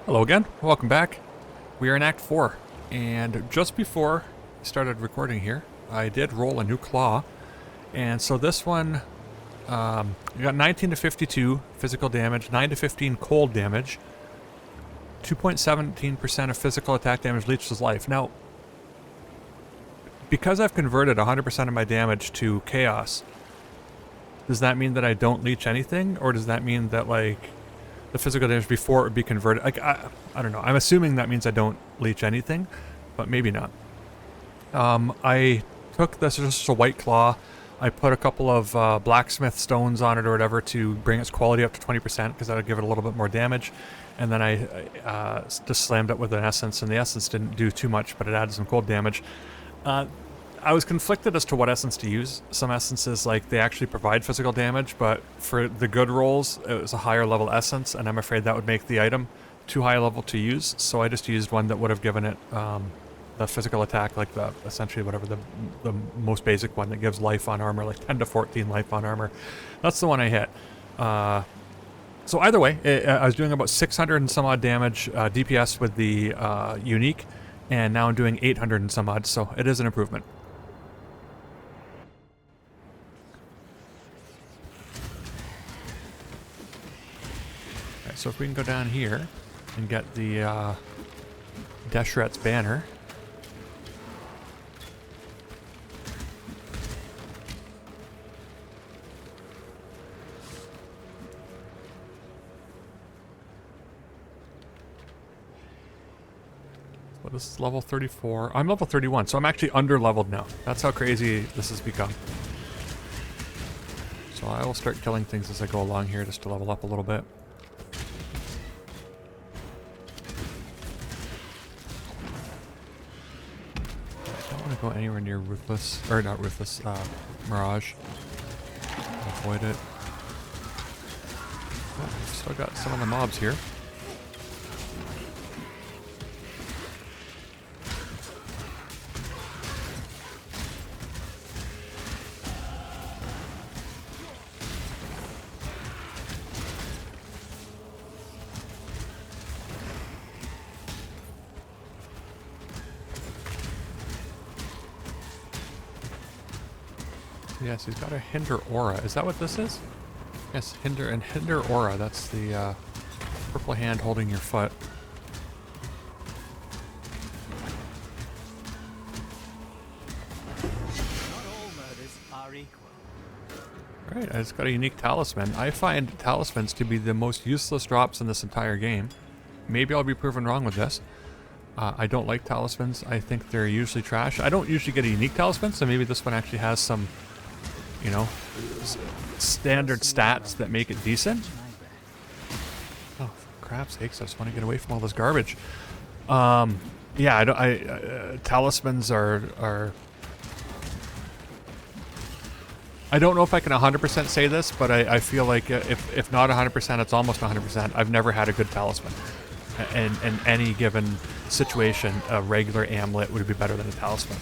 Hello again, welcome back. We are in Act 4, and just before I started recording here, I did roll a new claw, and so this one, we got 19 to 52 physical damage, 9 to 15 cold damage, 2.17% of physical attack damage leeches life. Now, because I've converted 100% of my damage to chaos, does that mean that I don't leech anything, or does that mean that, like, the physical damage before it would be converted? Like, I don't know. I'm assuming that means I don't leech anything, but maybe not. I took this, just a white claw. I put a couple of blacksmith stones on it or whatever to bring its quality up to 20% because that would give it a little bit more damage. And then I just slammed it with an essence, and the essence didn't do too much, but it added some cold damage. I was conflicted as to what essence to use. Some essences, like, they actually provide physical damage, but for the good rolls, it was a higher level essence, and I'm afraid that would make the item too high level to use, so I just used one that would have given it the physical attack, like essentially whatever the most basic one that gives life on armor, like 10 to 14 life on armor. That's the one I hit. So either way, I was doing about 600 and some odd damage DPS with the unique, and now I'm doing 800 and some odd, so it is an improvement. So if we can go down here and get the Deshret's banner. Well, this is level 34. I'm level 31, so I'm actually under-leveled now. That's how crazy this has become. So I will start killing things as I go along here just to level up a little bit. Go anywhere near Ruthless, or not Ruthless, Mirage. Avoid it. Oh, still got some of the mobs here. Yes, he's got a hinder aura. Is that what this is? Yes, hinder aura. That's the purple hand holding your foot. Not all murders are equal. Right, I just got a unique talisman. I find talismans to be the most useless drops in this entire game. Maybe I'll be proven wrong with this. I don't like talismans. I think they're usually trash. I don't usually get a unique talisman, so maybe this one actually has some, you know, standard stats that make it decent. Oh, for crap's sakes, I just want to get away from all this garbage. Yeah, talismans are... I don't know if I can 100% say this, but I feel like if not 100%, it's almost 100%. I've never had a good talisman. In any given situation, a regular amulet would be better than a talisman.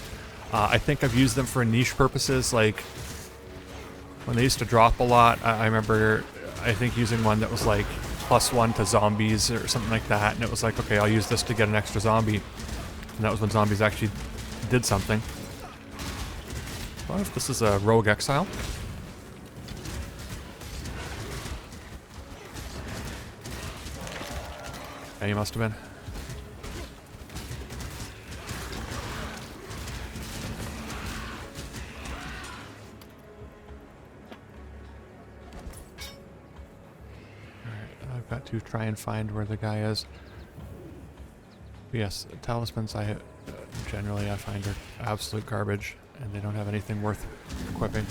I think I've used them for niche purposes, like when they used to drop a lot. I remember, I think, using one that was like +1 to zombies or something like that, and it was like, okay, I'll use this to get an extra zombie. And that was when zombies actually did something. What if this is a rogue exile? Yeah, he must have been. I've got to try and find where the guy is. But yes, talismans generally I find are absolute garbage, and they don't have anything worth equipping.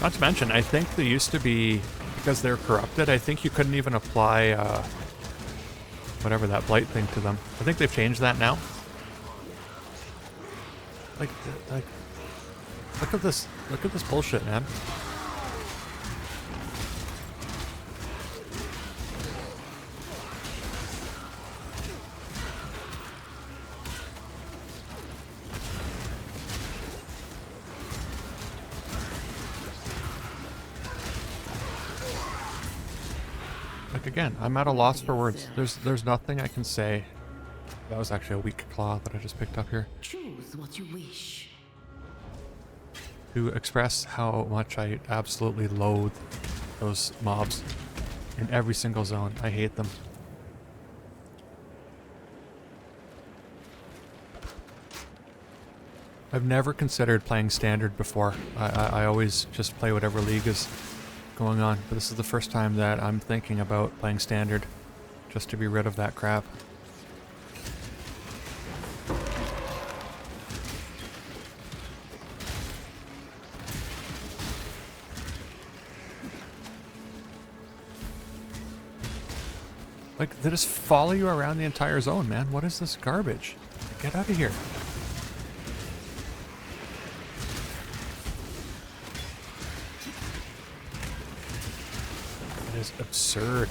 Not to mention, I think they used to be, because they're corrupted, I think you couldn't even apply whatever that blight thing to them. I think they've changed that now. Like, look at this bullshit, man. Like again, I'm at a loss for words. There's nothing I can say. That was actually a weak claw that I just picked up here. Choose what you wish. To express how much I absolutely loathe those mobs in every single zone. I hate them. I've never considered playing standard before. I always just play whatever league is going on, but this is the first time that I'm thinking about playing standard just to be rid of that crap. Like, they just follow you around the entire zone, man. What is this garbage? Get out of here. It is absurd.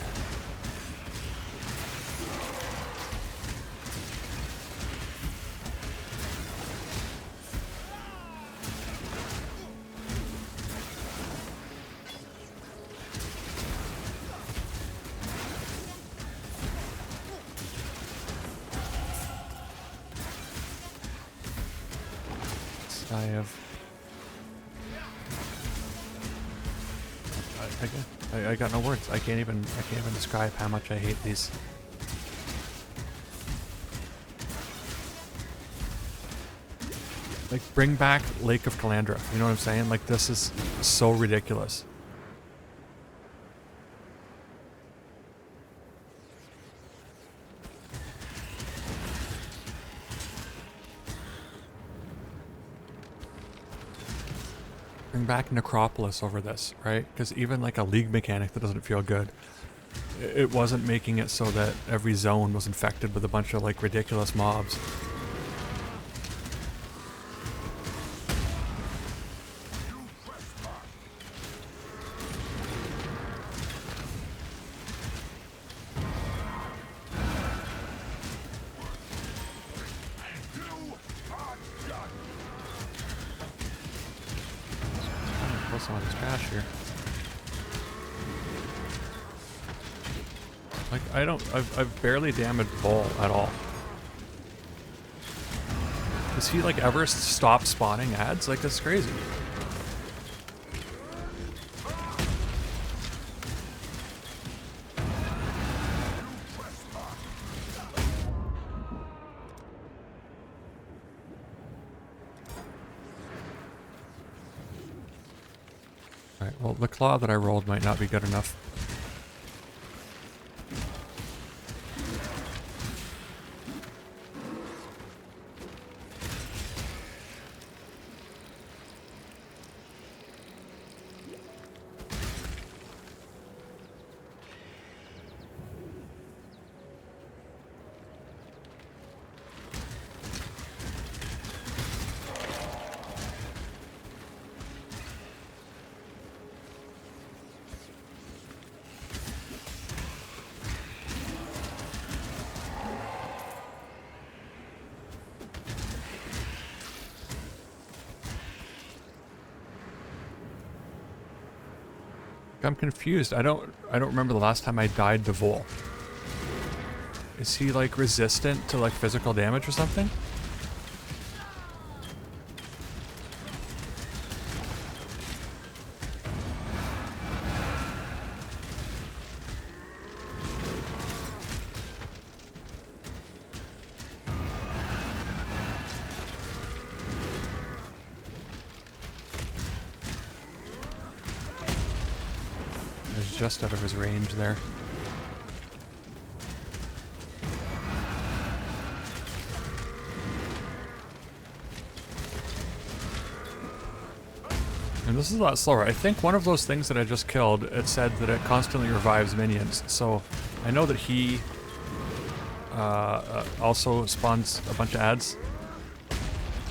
I got no words. I can't even describe how much I hate these. Like, bring back Lake of Calandra. You know what I'm saying? Like, this is so ridiculous. Bring back Necropolis over this, right? Because even like a league mechanic that doesn't feel good, it wasn't making it so that every zone was infected with a bunch of like ridiculous mobs. Some of this trash here. Like, I've barely damaged Voll at all. Does he like ever stop spawning ads? Like, that's crazy. Alright, well, the claw that I rolled might not be good enough. I'm confused. I don't remember the last time I died to Voll. Is he like resistant to like physical damage or something? Just out of his range there. And this is a lot slower. I think one of those things that I just killed, it said that it constantly revives minions. So I know that he also spawns a bunch of ads.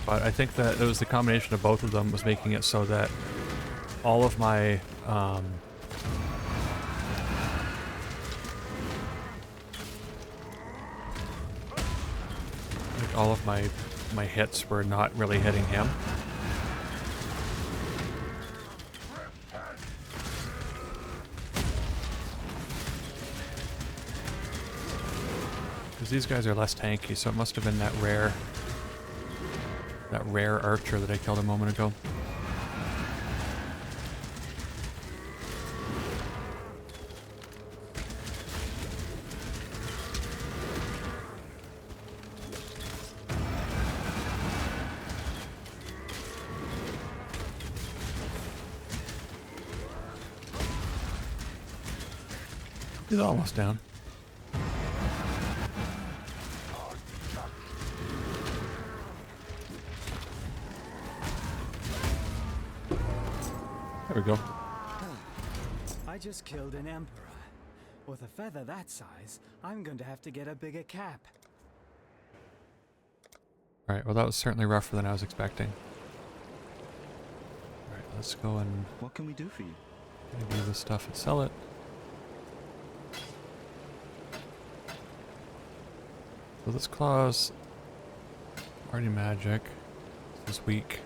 But I think that it was the combination of both of them was making it so that all of my all of my hits were not really hitting him. Because these guys are less tanky, so it must have been that rare archer that I killed a moment ago. He's almost down. There we go. I just killed an emperor. With a feather that size, I'm going to have to get a bigger cap. Alright, well that was certainly rougher than I was expecting. Alright, let's go and What can we do for you? give this stuff and sell it. So this claw's already magic. This is weak.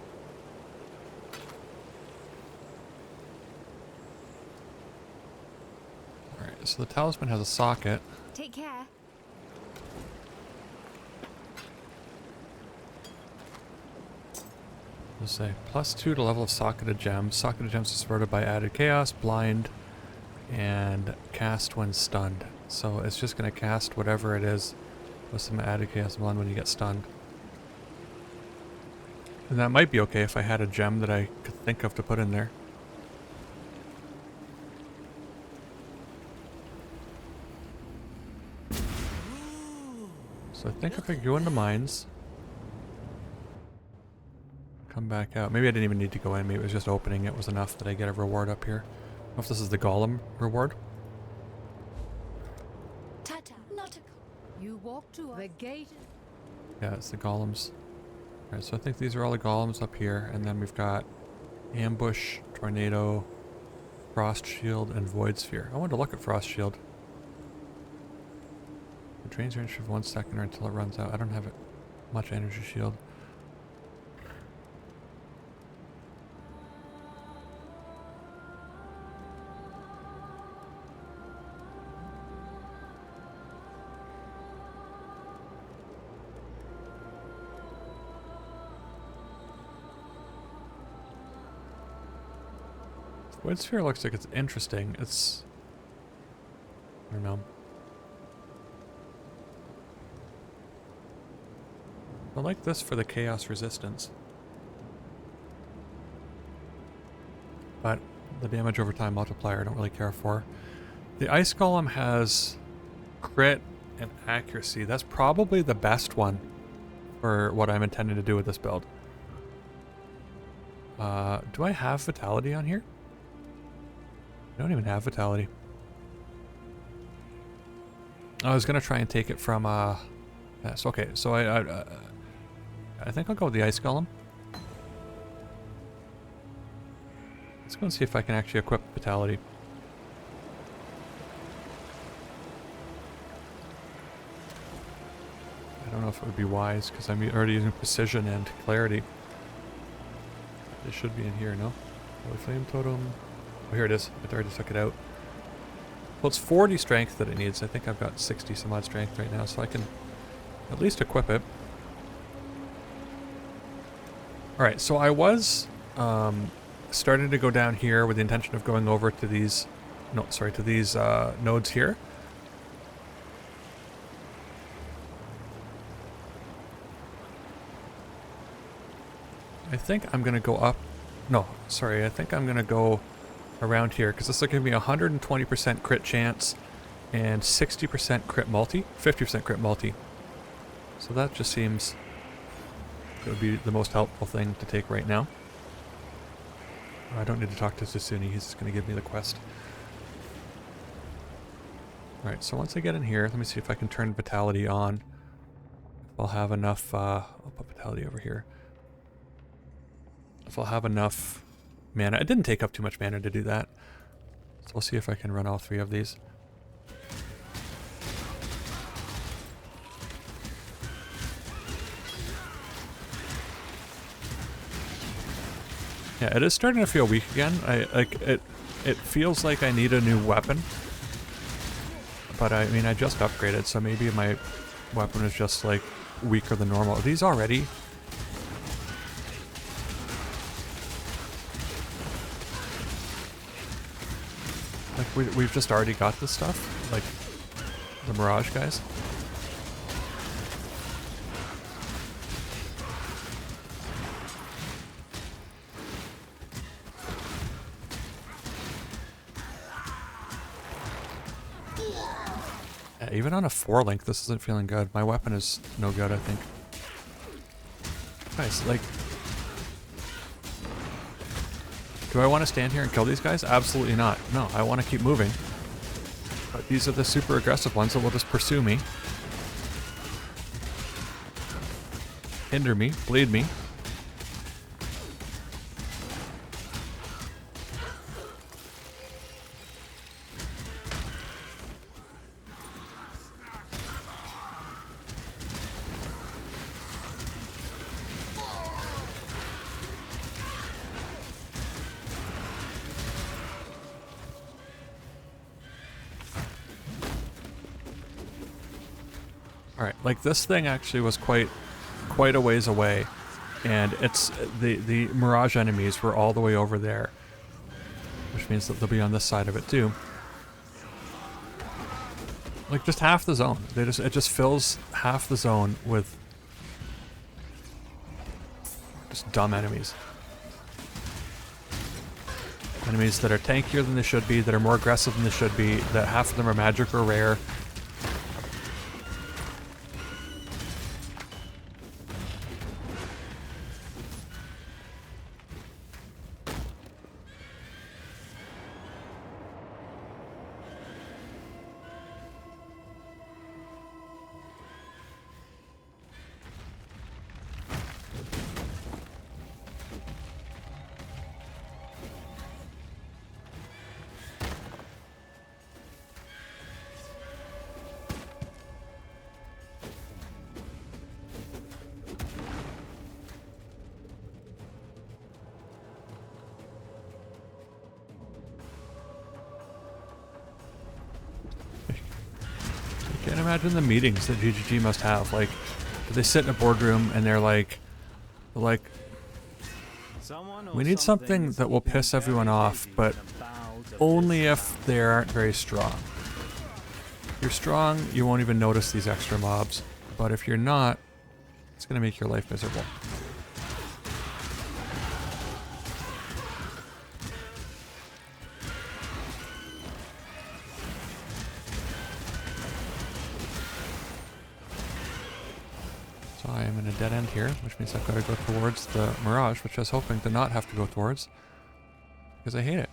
Alright, so the talisman has a socket. Take care. Let's say +2 to level of socketed gems. Socketed gems are supported by added chaos, blind, and cast when stunned. So it's just going to cast whatever it is with some added chaos and blind when you get stunned. And that might be okay if I had a gem that I could think of to put in there. So I think if I go into mines, come back out. Maybe I didn't even need to go in. Maybe it was just opening it was enough that I get a reward up here. I don't know if this is the golem reward. Tata, nautical. You walk to the gate. Yeah, it's the golems. Alright, so I think these are all the golems up here, and then we've got ambush, tornado, frost shield, and void sphere. I wanted to look at frost shield. It drains your energy for 1 second or until it runs out. I don't have it much energy shield. Void sphere looks like it's interesting. It's... I don't know. I like this for the chaos resistance. But the damage over time multiplier I don't really care for. The ice golem has crit and accuracy. That's probably the best one for what I'm intending to do with this build. Do I have vitality on here? I don't even have vitality. I was gonna try and take it from yes, okay, so I think I'll go with the ice golem. Let's go and see if I can actually equip vitality. I don't know if it would be wise because I'm already using precision and clarity. It should be in here, no? Holy flame totem. Oh, here it is. I already took it out. Well, it's 40 strength that it needs. I think I've got 60 some odd strength right now, so I can at least equip it. Alright, so I was starting to go down here with the intention of going over to these... No, sorry, to these nodes here. I think I'm going to go up... No, sorry, I think I'm going to go around here, because this is going to be 120% crit chance and 60% crit multi, 50% crit multi. So that just seems it would be the most helpful thing to take right now. I don't need to talk to Susuni, he's just going to give me the quest. Alright, so once I get in here, let me see if I can turn Vitality on. If I'll have enough, I'll put Vitality over here. If I'll have enough mana. It didn't take up too much mana to do that. So we'll see if I can run all three of these. Yeah, it is starting to feel weak again. It feels like I need a new weapon. But I mean, I just upgraded, so maybe my weapon is just like weaker than normal. Are these already? Like we've just already got this stuff? Like the Mirage guys? Yeah, even on a 4-link, this isn't feeling good. My weapon is no good, I think. Guys, like... Do I want to stand here and kill these guys? Absolutely not. No, I want to keep moving. But these are the super aggressive ones that will just pursue me. Hinder me, bleed me. Alright, like this thing actually was quite a ways away, and it's the Mirage enemies were all the way over there, which means that they'll be on this side of it too. Like just half the zone. It just fills half the zone with just dumb enemies. Enemies that are tankier than they should be, that are more aggressive than they should be, that half of them are magic or rare. I can't imagine the meetings that GGG must have. Like, they sit in a boardroom and they're like, we need something that will piss everyone off, but only if they aren't very strong. If you're strong, you won't even notice these extra mobs, but if you're not, it's going to make your life miserable. So I am in a dead end here, which means I've got to go towards the Mirage, which I was hoping to not have to go towards, because I hate it.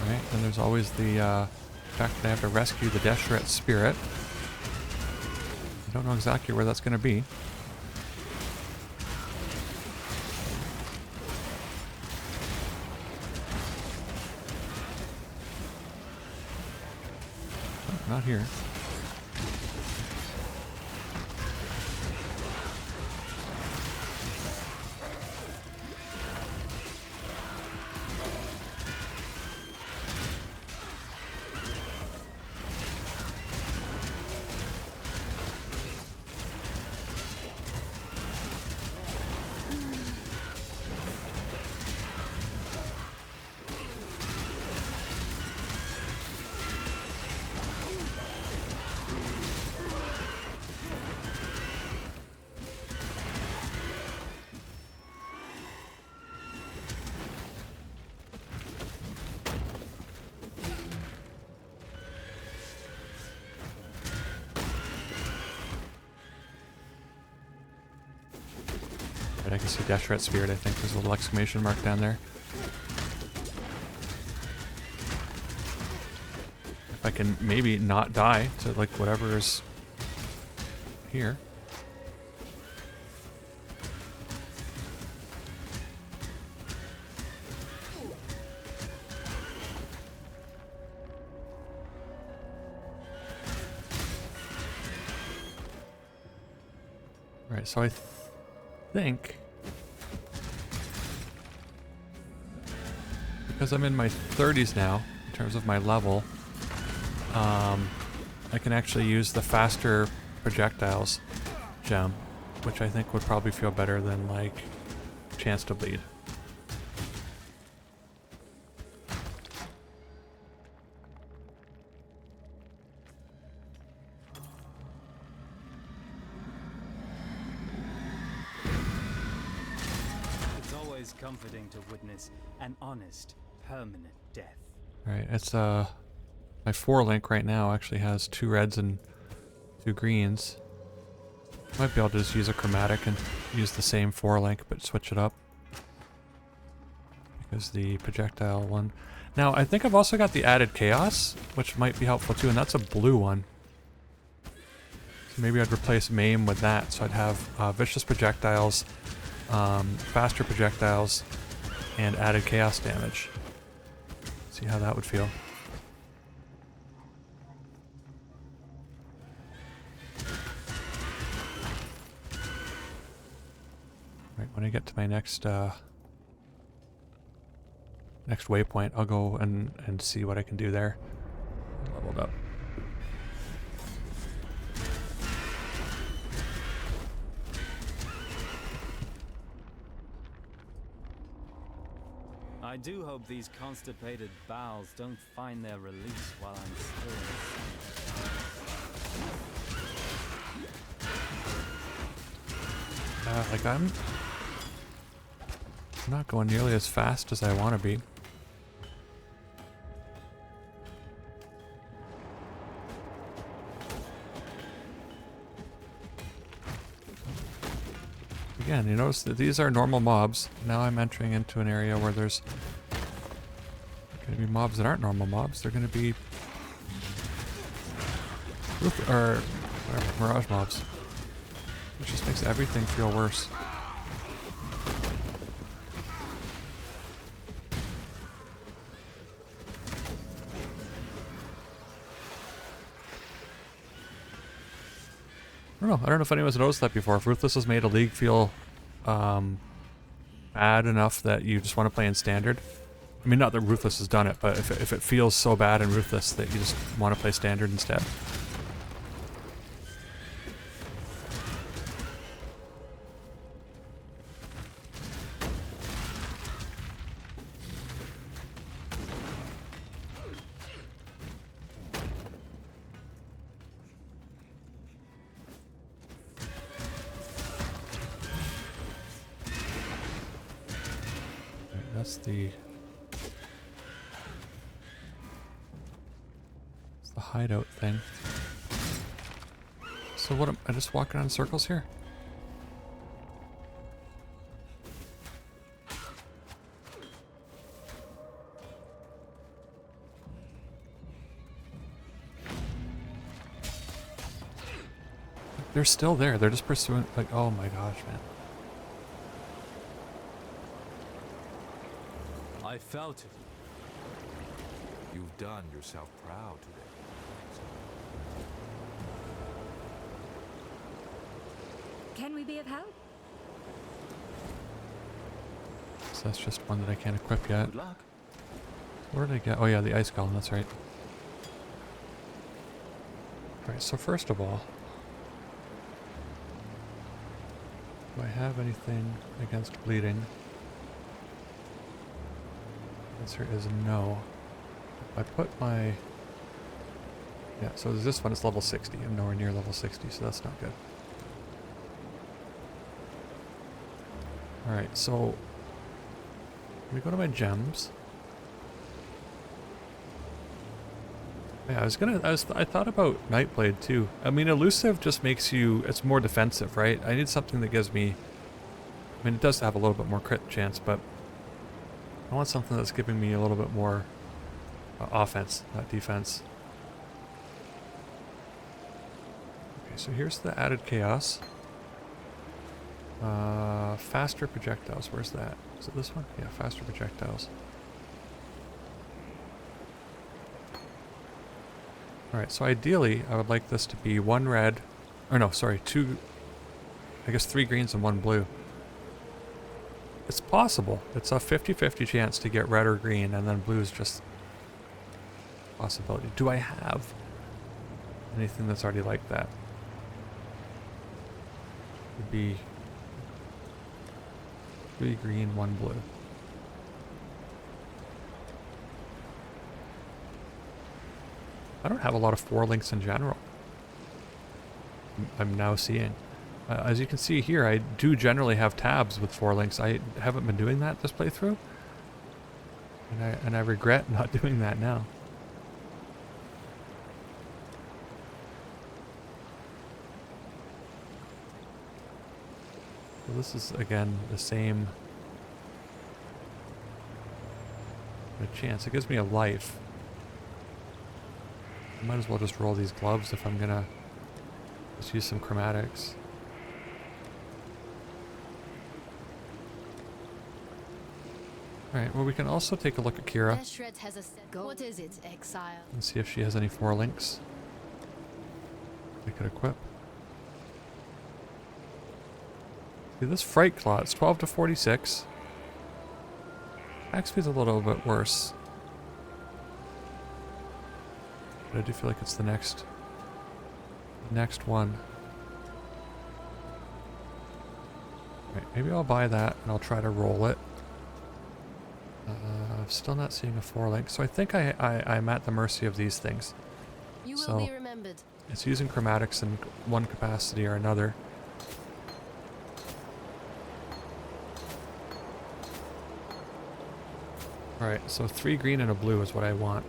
Alright, then there's always the fact that I have to rescue the Deshret Spirit. I don't know exactly where that's going to be. Not here. I can see Deshret Spirit, I think. There's a little exclamation mark down there. If I can maybe not die to, like, whatever is here. Alright, so I think, because I'm in my 30s now, in terms of my level, I can actually use the faster projectiles gem, which I think would probably feel better than, like, chance to bleed. It's always comforting to witness an honest, permanent death. Right, it's my 4 link right now actually has 2 reds and 2 greens. Might be able to just use a chromatic and use the same 4 link but switch it up. Because the projectile one. Now I think I've also got the added chaos, which might be helpful too, and that's a blue one. So maybe I'd replace maim with that, so I'd have vicious projectiles, faster projectiles, and added chaos damage. See how that would feel. Right, when I get to my next next waypoint, I'll go and see what I can do there. Leveled up. I do hope these constipated bowels don't find their release while I'm still. Like I'm not going nearly as fast as I want to be. Again, you notice that these are normal mobs. Now I'm entering into an area where there's going to be mobs that aren't normal mobs. They're going to be or whatever, Mirage mobs. Which just makes everything feel worse. I don't know if anyone's noticed that before. If Ruthless has made a league feel bad enough that you just want to play in standard. I mean, not that Ruthless has done it, but if it feels so bad in Ruthless that you just want to play standard instead. That's the hideout thing. So what am I just walking around in circles here? They're still there. They're just pursuing, like, oh my gosh, man. I felt it. You've done yourself proud today. Can we be of help? So that's just one that I can't equip yet. Good luck. Where did I get? Oh yeah, the ice golem, that's right. Alright, so first of all, do I have anything against bleeding? Answer is no. I put my... Yeah, so this one is level 60. I'm nowhere near level 60, so that's not good. Alright, so... Let me go to my gems. Yeah, I thought about Nightblade too. I mean, elusive just makes you... It's more defensive, right? I need something that gives me... I mean, it does have a little bit more crit chance, but... I want something that's giving me a little bit more offense, not defense. Okay, so here's the added chaos. Faster projectiles, where's that? Is it this one? Yeah, faster projectiles. Alright, so ideally I would like this to be 1 red, or no, sorry, 2, I guess 3 greens and 1 blue. It's possible. It's a 50-50 chance to get red or green, and then blue is just possibility. Do I have anything that's already like that? Would be 3 green, 1 blue. I don't have a lot of 4 links in general. I'm now seeing. As you can see here, I do generally have tabs with 4 links. I haven't been doing that this playthrough. And I regret not doing that now. So this is, again, the same chance. It gives me a life. I might as well just roll these gloves if I'm gonna just use some chromatics. Alright, well we can also take a look at Kira What is it, exile? and see if she has any 4 links I could equip. See, this Fright Claw, it's 12 to 46. Attack speed's a little bit worse. But I do feel like it's the next one. Right, maybe I'll buy that and I'll try to roll it. Still not seeing a 4 link, so I think I'm at the mercy of these things. You So, will be remembered. it's using chromatics in one capacity or another. Alright, so 3 green and a blue is what I want.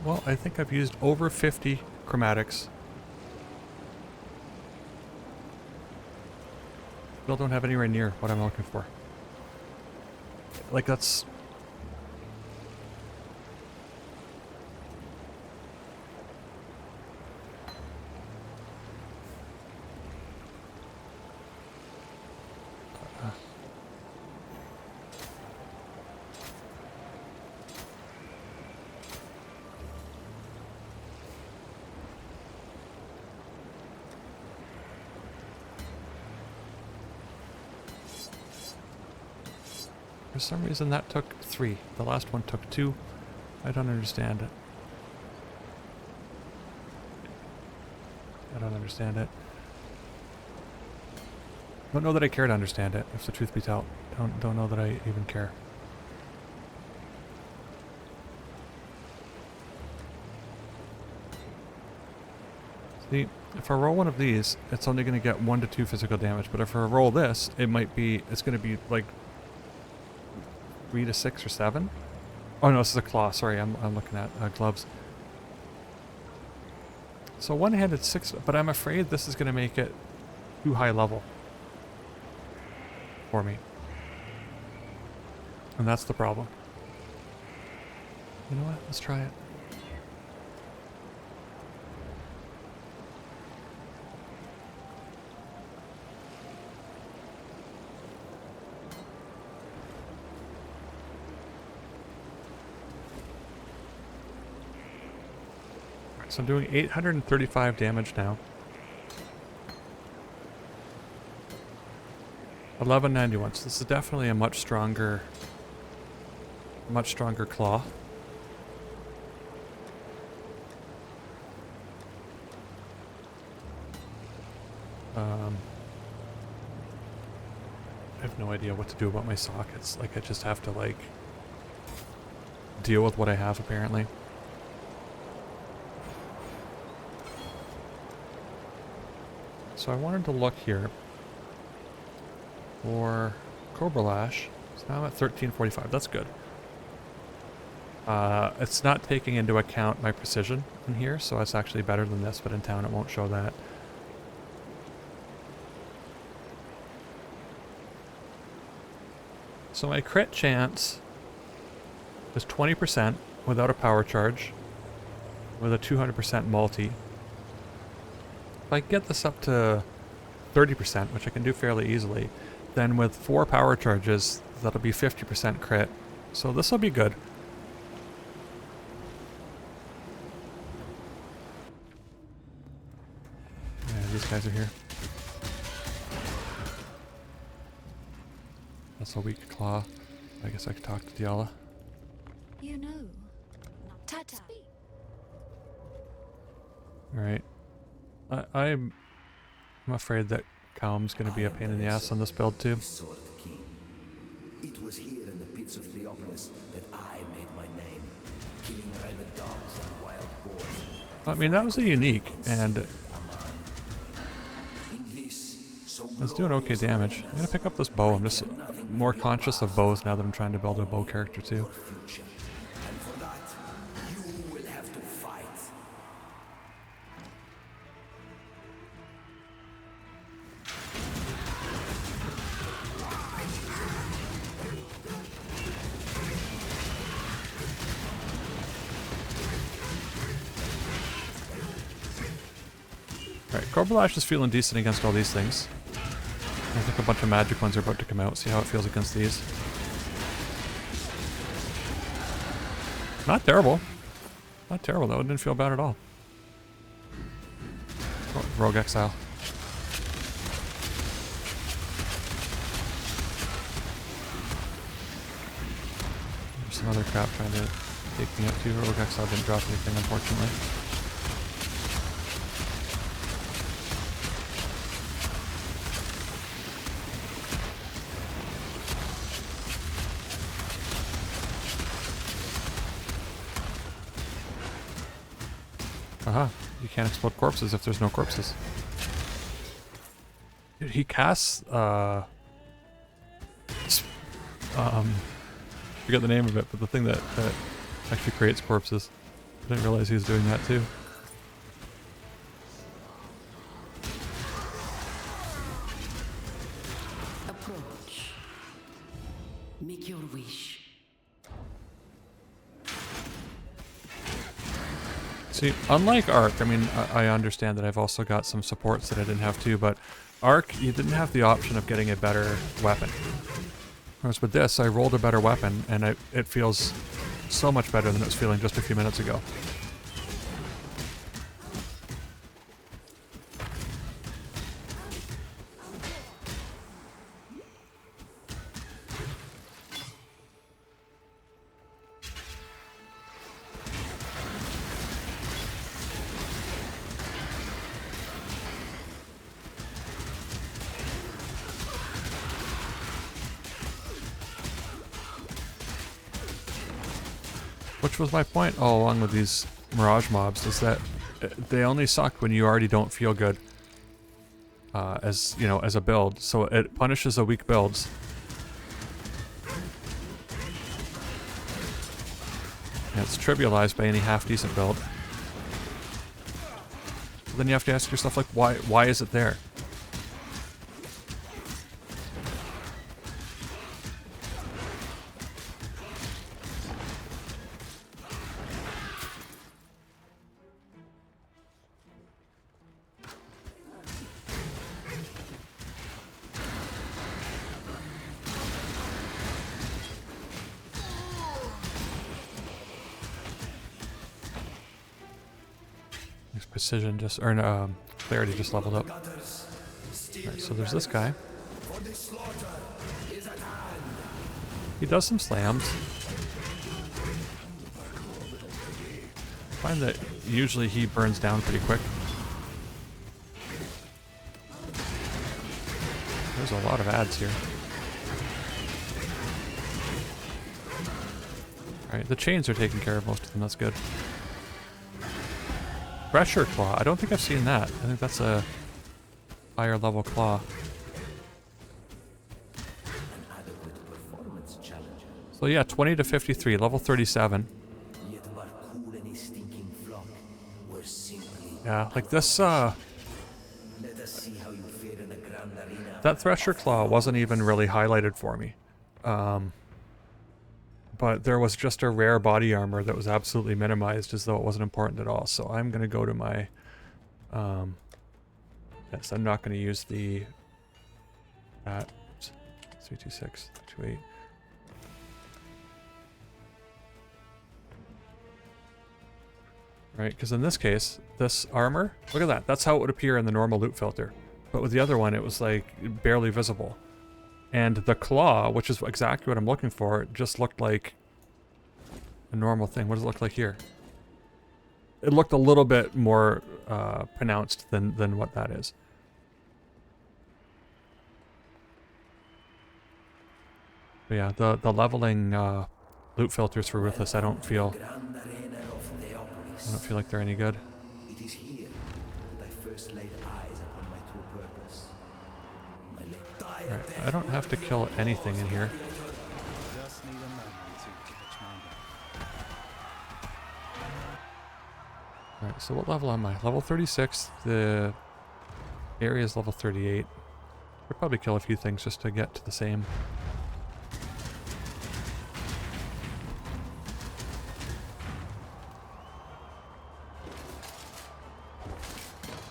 Well, I think I've used over 50 chromatics. Still don't have anywhere near what I'm looking for. Like, that's... For some reason that took 3. The last one took 2. I don't understand it. I don't understand it. Don't know that I care to understand it, if the truth be told. Don't know that I even care. See, if I roll one of these, it's only going to get 1 to 2 physical damage, but if I roll this, it's going to be like 3 to 6 or 7. Oh no, this is a claw. Sorry, I'm looking at gloves. So one-handed 6, but I'm afraid this is going to make it too high level for me. And that's the problem. You know what? Let's try it. So I'm doing 835 damage now. 1191. So this is definitely a much stronger claw. I have no idea what to do about my sockets. Like, I just have to, like, deal with what I have, apparently. So I wanted to look here for Cobra Lash. So now I'm at 1345. That's good. It's not taking into account my precision in here, so it's actually better than this, but in town it won't show that. So my crit chance is 20% without a power charge, with a 200% multi. If I get this up to 30%, which I can do fairly easily, then with 4 power charges, that'll be 50% crit. So this will be good. Yeah, these guys are here. That's a weak claw. I guess I could talk to Diala. You know. Tata. Alright. I'm afraid that Kaom's going to be a pain in the ass on this build too. Sword King. It was here in the pits of Theopolis that I made my name, killing rabid dogs and wild boars. I mean, that was a unique, and it's doing okay damage. I'm going to pick up this bow. I'm just more conscious of bows now that I'm trying to build a bow character too. And for that, you will have to fight. Alright, Cobra Lash is feeling decent against all these things. I think a bunch of magic ones are about to come out. See how it feels against these. Not terrible. Not terrible. That one didn't feel bad at all. Oh, Rogue Exile. There's some other crap trying to take me up too. Rogue Exile didn't drop anything, unfortunately. Aha, you can't explode corpses if there's no corpses. Dude, he casts, forget the name of it, but the thing that actually creates corpses. I didn't realize he was doing that too. Approach. Make your wish. See, unlike Arc, I mean, I understand that I've also got some supports that I didn't have too, but Arc, you didn't have the option of getting a better weapon. Whereas with this, I rolled a better weapon, and it feels so much better than it was feeling just a few minutes ago. Which was my point all along with these Mirage mobs, is that they only suck when you already don't feel good as, you know, as a build. So it punishes the weak builds. And it's trivialized by any half-decent build. Then you have to ask yourself, like, why is it there? Precision just, or clarity just leveled up. Alright, so there's this guy. He does some slams. I find that usually he burns down pretty quick. There's a lot of ads here. Alright, the chains are taking care of most of them, that's good. Pressure claw, I don't think I've seen that. I think that's a higher level claw. So yeah, 20 to 53, level 37. Yeah, like this, that Thresher Claw wasn't even really highlighted for me. But there was just a rare body armor that was absolutely minimized as though it wasn't important at all. So I'm going to go to my... yes, I'm not going to use the... that. 326, 328. Right, because in this case, this armor, look at that. That's how it would appear in the normal loot filter. But with the other one, it was like barely visible. And the claw, which is exactly what I'm looking for, it just looked like a normal thing. What does it look like here? It looked a little bit more pronounced than what that is. But yeah, the leveling loot filters for Ruthless, I don't feel like they're any good. It is here that I first laid eyes upon my true purpose. Right, I don't have to kill anything in here. Just need a moment to catch my breath. Alright, so what level am I? Level 36. The area is level 38. I'll probably kill a few things just to get to the same.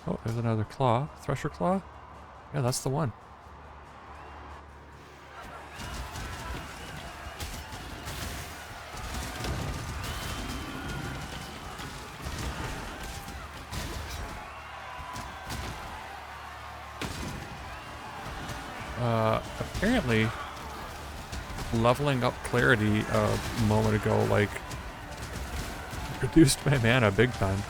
Oh, there's another claw. Thresher claw? Yeah, that's the one. Apparently, leveling up Clarity a moment ago, like, reduced my mana big time.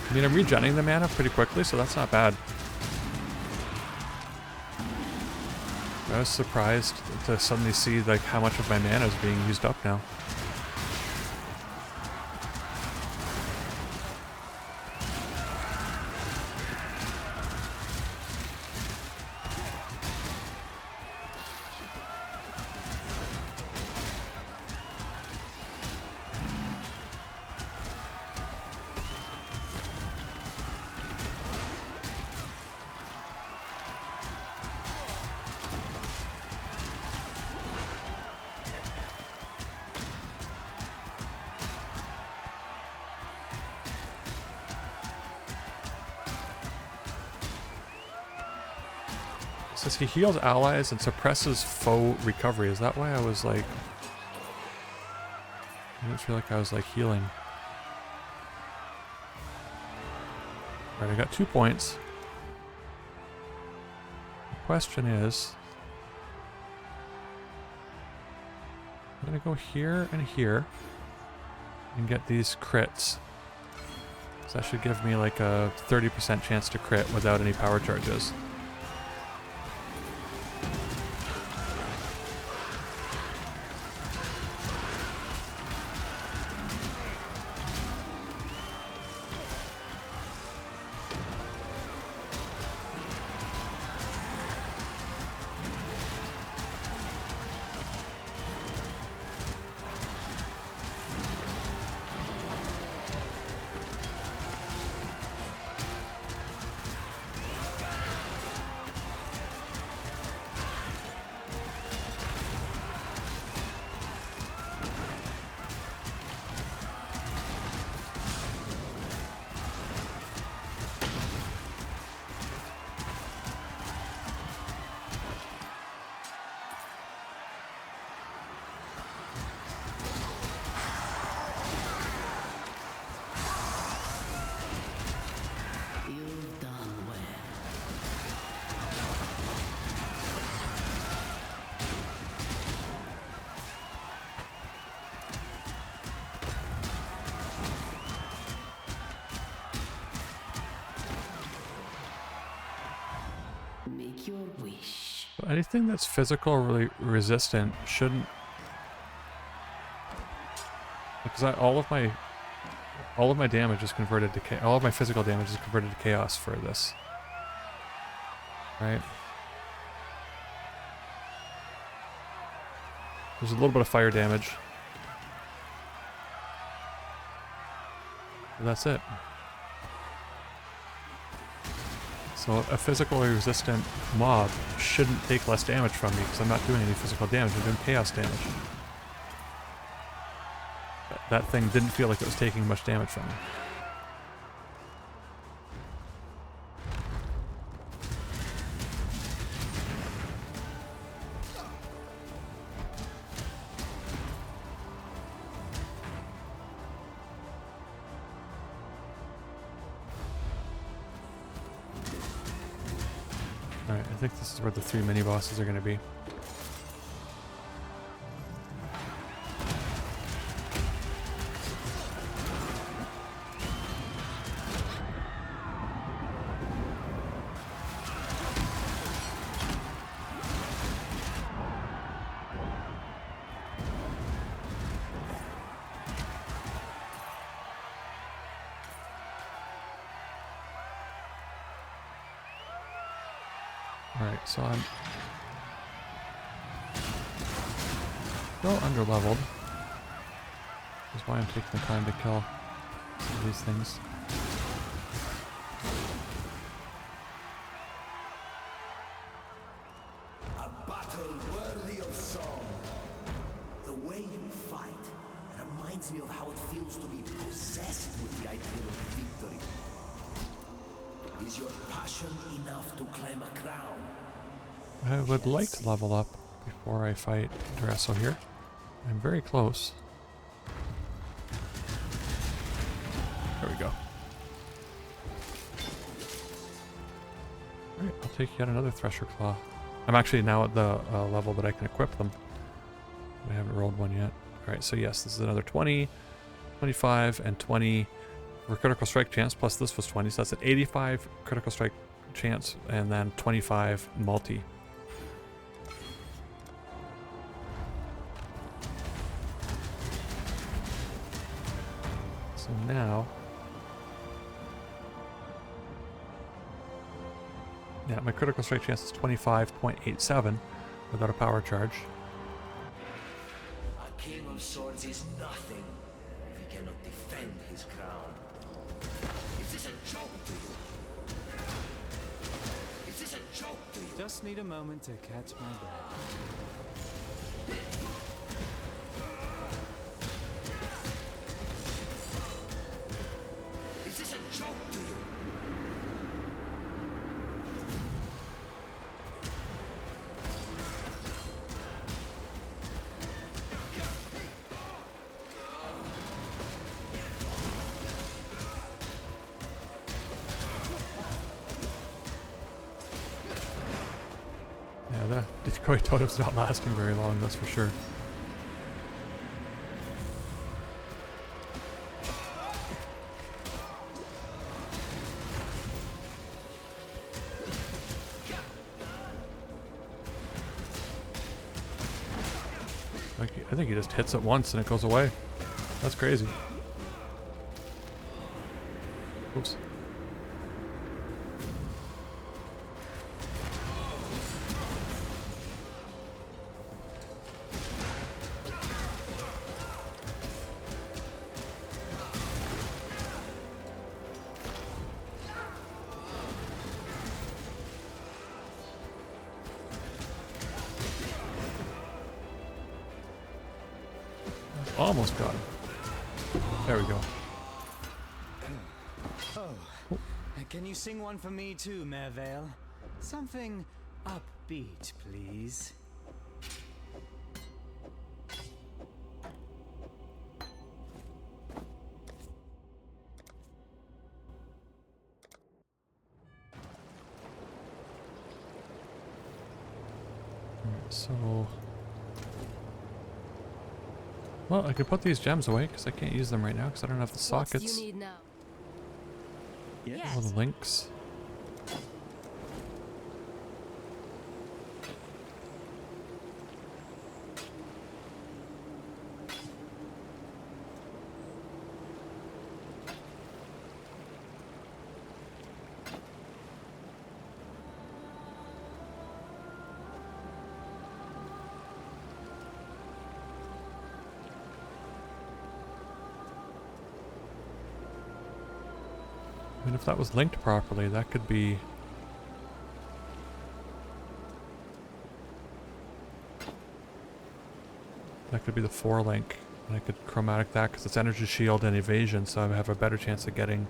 I mean, I'm regenerating the mana pretty quickly, so that's not bad. I was surprised to suddenly see like how much of my mana is being used up now. It says he heals allies and suppresses foe recovery. Is that why I was like... I didn't feel like I was like healing. Alright, I got 2 points. The question is... I'm gonna go here and here and get these crits. So that should give me like a 30% chance to crit without any power charges. Make your wish. So anything that's physical really resistant shouldn't, because all of my damage is converted to all of my physical damage is converted to chaos for this. Right? There's a little bit of fire damage. But that's it. So a physically resistant mob shouldn't take less damage from me because I'm not doing any physical damage, I'm doing chaos damage. That thing didn't feel like it was taking much damage from me. Alright, I think this is where the 3 mini-bosses are going to be. Alright, so I'm still underleveled. That's why I'm taking the time to kill some of these things. A battle worthy of song. The way you fight reminds me of how it feels to be possessed with the idea of victory. Is your passion enough to claim a crown? I would like to level up before I fight Dresso here. I'm very close. There we go. Alright, I'll take yet another Thresher Claw. I'm actually now at the level that I can equip them. I haven't rolled one yet. Alright, so yes, this is another 20, 25, and 20 for critical strike chance, plus this was 20, so that's an 85 critical strike chance, and then 25 multi. So now, yeah, my critical strike chance is 25.87 without a power charge. A king of swords is nothing if he cannot defend his crown. Is this a joke to you? Is this a joke to you? Just need a moment to catch my breath. Is this a joke to you? Yeah, the decoy totem's not lasting very long, that's for sure. I think he just hits it once and it goes away. That's crazy. Oops. Almost got him. There we go. Oh, can you sing one for me too, Mervale? Something upbeat, please. Alright, so... Well, I could put these gems away because I can't use them right now because I don't have the sockets. What do you need now? All the links. mean, if that was linked properly, that could be... That could be the 4 link. And I could chromatic that because it's energy shield and evasion, so I have a better chance of getting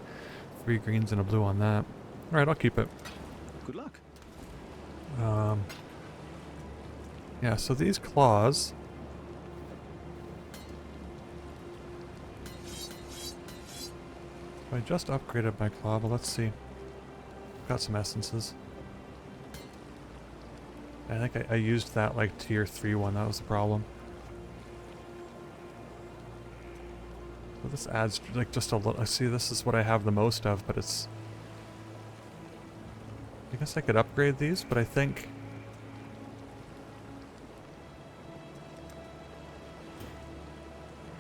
3 greens and a blue on that. Alright, I'll keep it. Good luck. Yeah, so these claws... I just upgraded my claw, but let's see. Got some essences. I think I used that like tier 3 one, that was the problem. So this adds like just a little... See, this is what I have the most of, but it's... I guess I could upgrade these, but I think...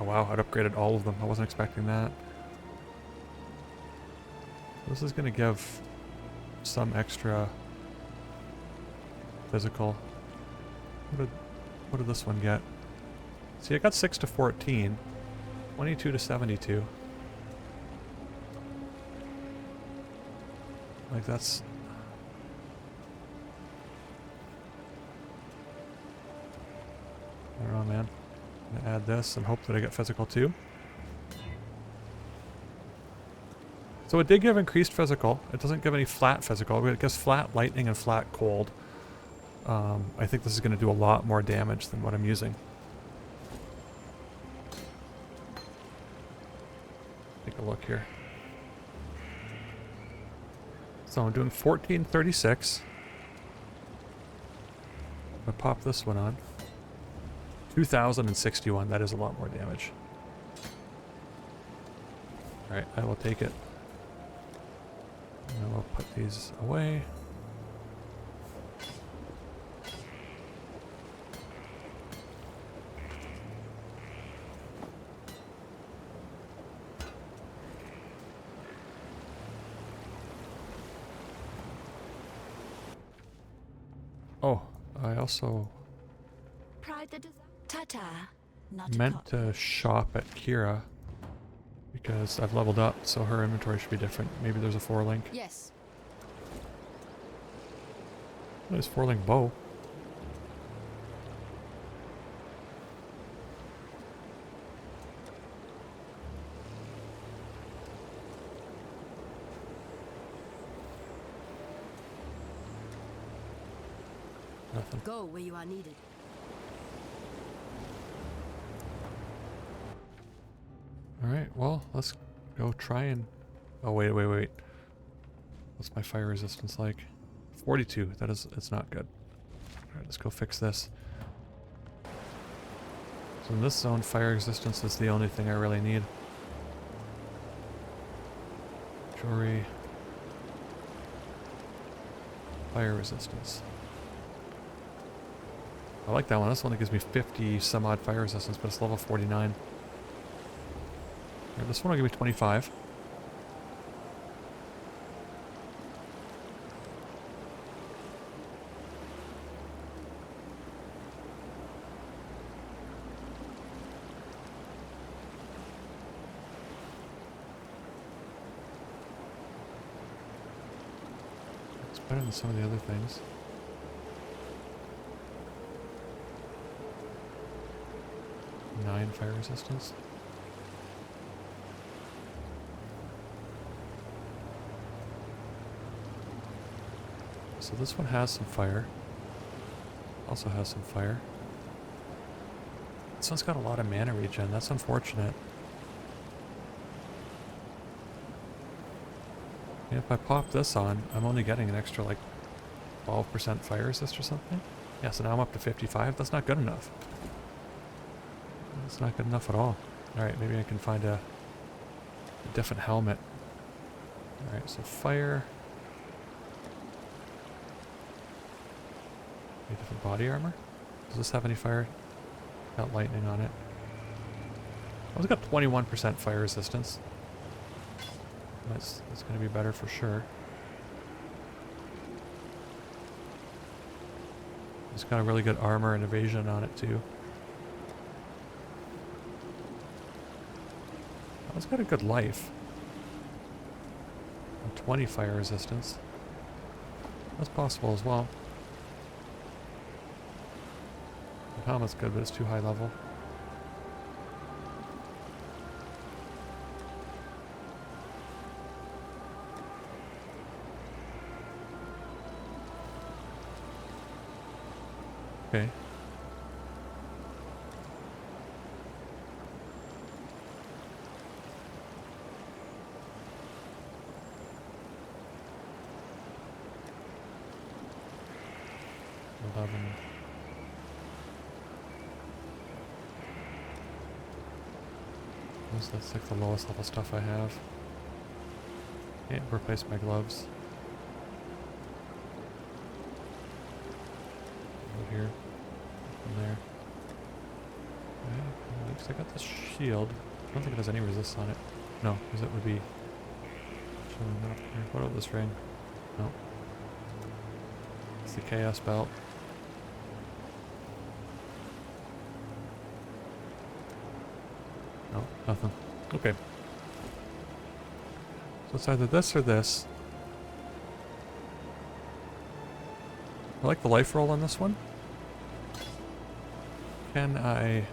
Oh wow, I'd upgraded all of them. I wasn't expecting that. This is going to give some extra physical. What did this one get? See, I got 6 to 14. 22 to 72. Like that's... I don't know, man. I'm gonna add this and hope that I get physical too. So it did give increased physical. It doesn't give any flat physical. It gives flat lightning and flat cold. I think this is going to do a lot more damage than what I'm using. Take a look here. So I'm doing 1436. I pop this one on. 2061. That is a lot more damage. Alright, I will take it. And we'll put these away. Oh, I also Pride the Tata. Not a meant cop. to shop at Kira because I've leveled up, so her inventory should be different. Maybe there's a 4-link. Yes. There's 4-link bow. Nothing. Go where you are needed. Alright, well, let's go try and... Oh, wait. What's my fire resistance like? 42. That is... It's not good. Alright, let's go fix this. So in this zone, fire resistance is the only thing I really need. Jewelry. Fire resistance. I like that one. This one that gives me 50 some odd fire resistance, but it's level 49. Right, this one will give me 25. It's better than some of the other things. 9 fire resistance. So this one has some fire. Also has some fire. This one's got a lot of mana regen. That's unfortunate. And if I pop this on, I'm only getting an extra like 12% fire resist or something. Yeah, so now I'm up to 55. That's not good enough. That's not good enough at all. Alright, maybe I can find a different helmet. Alright, so fire. A different body armor? Does this have any fire? Got lightning on it. Oh, it's got 21% fire resistance. That's going to be better for sure. It's got a really good armor and evasion on it too. Oh, it's got a good life. 20 fire resistance. That's possible as well. The helmet's good, but it's too high level. Okay. That's like the lowest level stuff I have. Can't replace my gloves. Over here. From there. Okay. Looks like I got this shield. I don't think it has any resist on it. No, because it would be showing up here. What about this ring? No. It's the chaos belt. No, nothing. Okay. So it's either this or this. I like the life roll on this one. Can I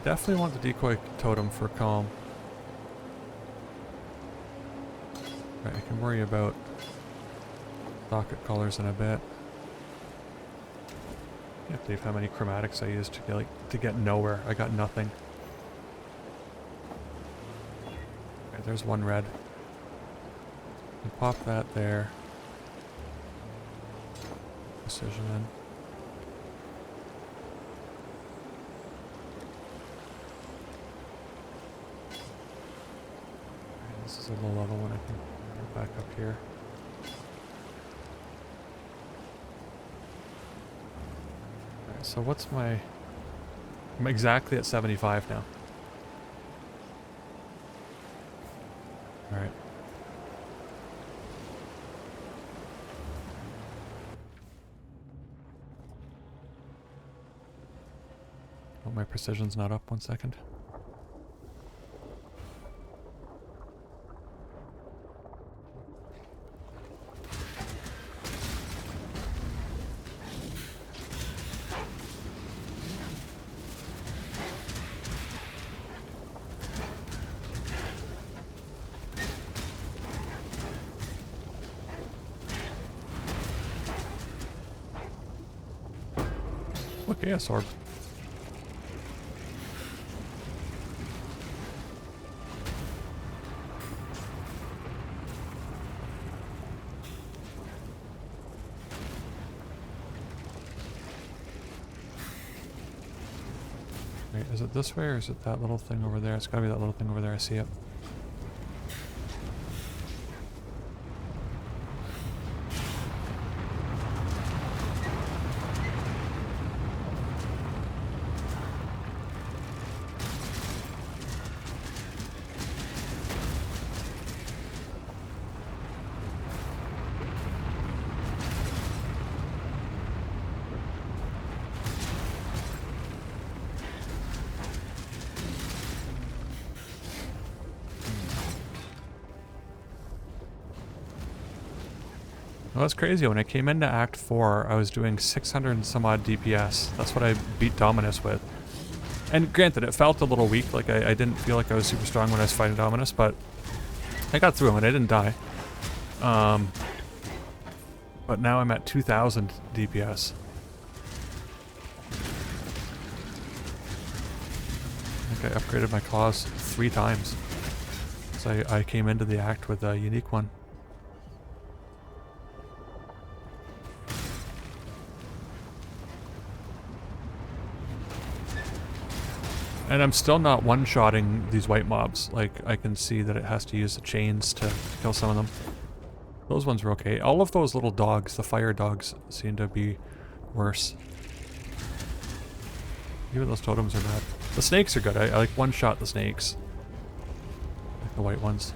definitely want the decoy totem for Kaom. Right, I can worry about socket colors in a bit. I can't believe how many chromatics I used to get nowhere. I got nothing. Okay, there's one red. And pop that there. Precision in. Okay, this is a low level one. I can go back up here. So what's my... I'm exactly at 75 now. Alright. Oh, my precision's not up. 1 second. Okay, a sword. Wait, is it this way or is it that little thing over there? It's gotta be that little thing over there. I see it. Well, that's crazy. When I came into Act 4, I was doing 600 and some odd DPS. That's what I beat Dominus with. And granted, it felt a little weak. Like, I didn't feel like I was super strong when I was fighting Dominus, but I got through him and I didn't die. But now I'm at 2,000 DPS. I think I upgraded my claws 3 times. So I came into the Act with a unique one. And I'm still not one-shotting these white mobs. Like, I can see that it has to use the chains to kill some of them. Those ones were okay. All of those little dogs, the fire dogs, seem to be worse. Even those totems are bad. The snakes are good. I like one-shot the snakes. Like the white ones.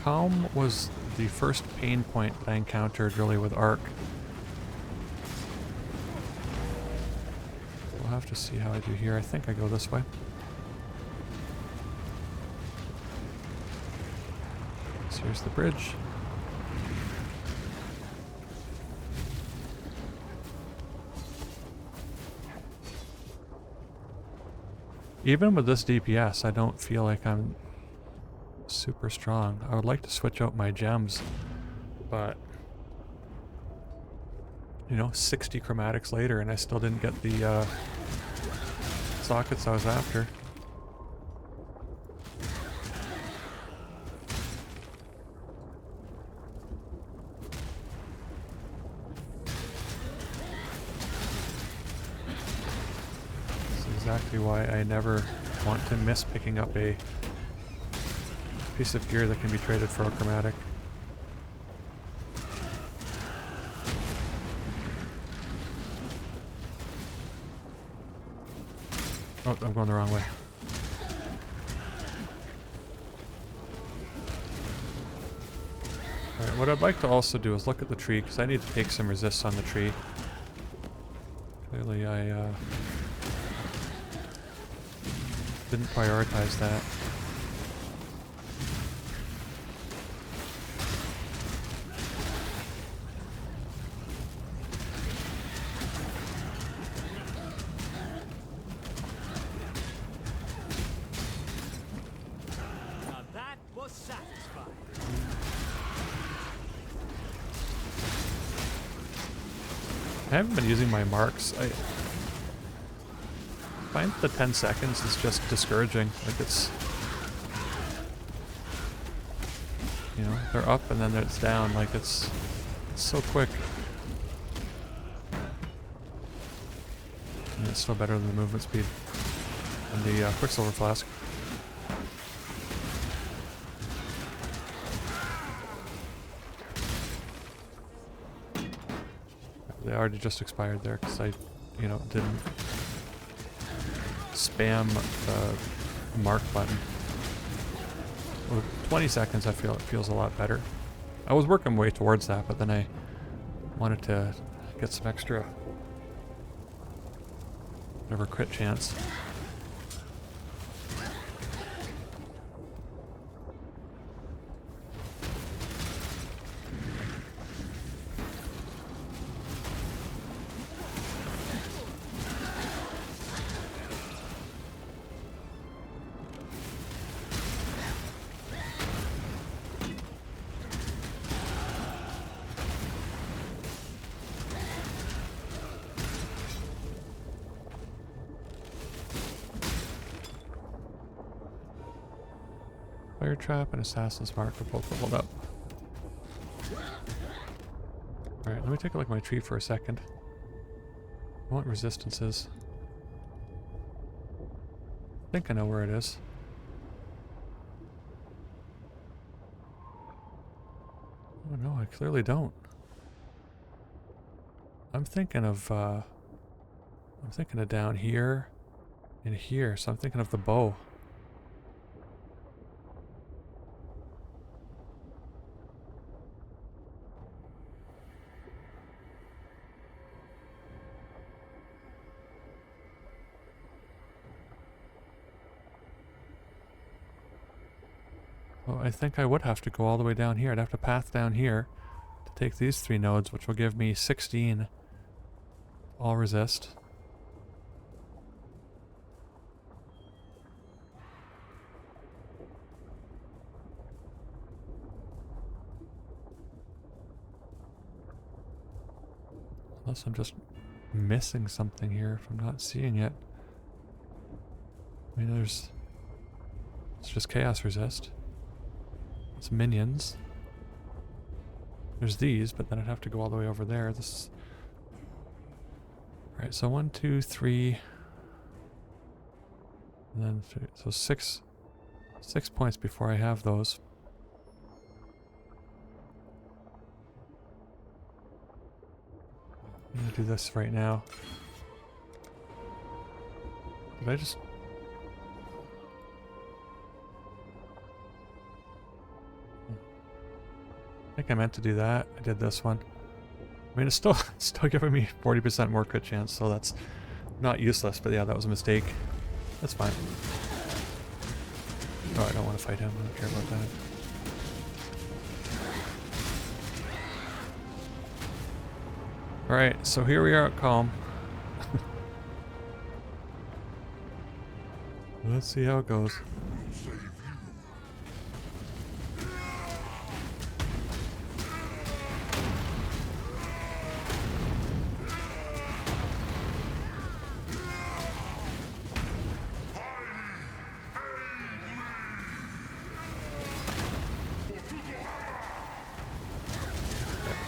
Kaom was the first pain point that I encountered really with Arc. We'll have to see how I do here. I think I go this way. So here's the bridge. Even with this DPS, I don't feel like I'm super strong. I would like to switch out my gems, but you know, 60 chromatics later and I still didn't get the sockets I was after. Exactly why I never want to miss picking up a piece of gear that can be traded for a chromatic. Oh, I'm going the wrong way. Alright, what I'd like to also do is look at the tree, because I need to take some resists on the tree. Clearly I didn't prioritize that. Now that was satisfying. I haven't been using my marks. I find the 10 seconds is just discouraging. Like it's, you know, they're up and then it's down. Like it's so quick. And it's still better than the movement speed and the Quicksilver Flask. They already just expired there because I, you know, didn't spam the mark button. With 20 seconds, I feel it feels a lot better. I was working my way towards that, but then I wanted to get some extra whatever crit chance. Fire Trap and Assassin's Mark are both leveled up. Alright, let me take a look at my tree for a second. I want resistances. I think I know where it is. Oh no, I clearly don't. I'm thinking of down here and here, so I'm thinking of the bow. Well, I think I would have to go all the way down here. I'd have to path down here to take these 3 nodes, which will give me 16 all resist. Unless I'm just missing something here if I'm not seeing it. I mean, it's just chaos resist. It's minions. There's these, but then I'd have to go all the way over there. This. Right, so 1, 2, 3. And then 3, so 6 points before I have those. I'm gonna do this right now. Did I just... I think I meant to do that. I did this one. I mean, it's still still giving me 40% more crit chance, so that's not useless. But yeah, that was a mistake. That's fine. Oh, I don't want to fight him. I don't care about that. Alright, so here we are at Kaom. Let's see how it goes.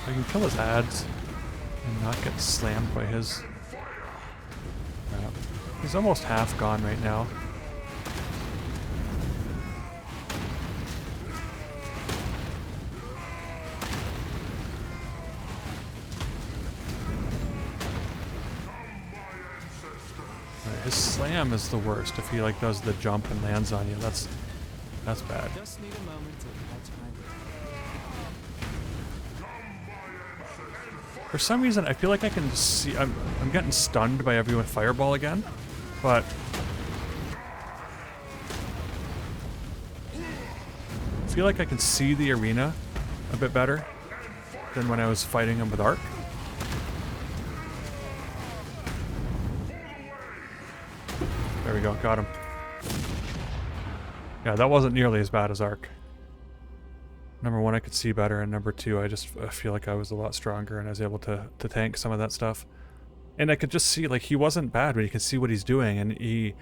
I can kill his ads and not get slammed by his crap. He's almost half gone right now. Right, his slam is the worst if he like does the jump and lands on you. That's bad. Just need a moment to catch my breath. For some reason, I feel like I can see. I'm getting stunned by everyone fireball again, but I feel like I can see the arena a bit better than when I was fighting him with arc. There we go, got him. Yeah, that wasn't nearly as bad as arc. Number one, I could see better, and number two, I feel like I was a lot stronger and I was able to tank some of that stuff. And I could just see, like, he wasn't bad, but you can see what he's doing, and he,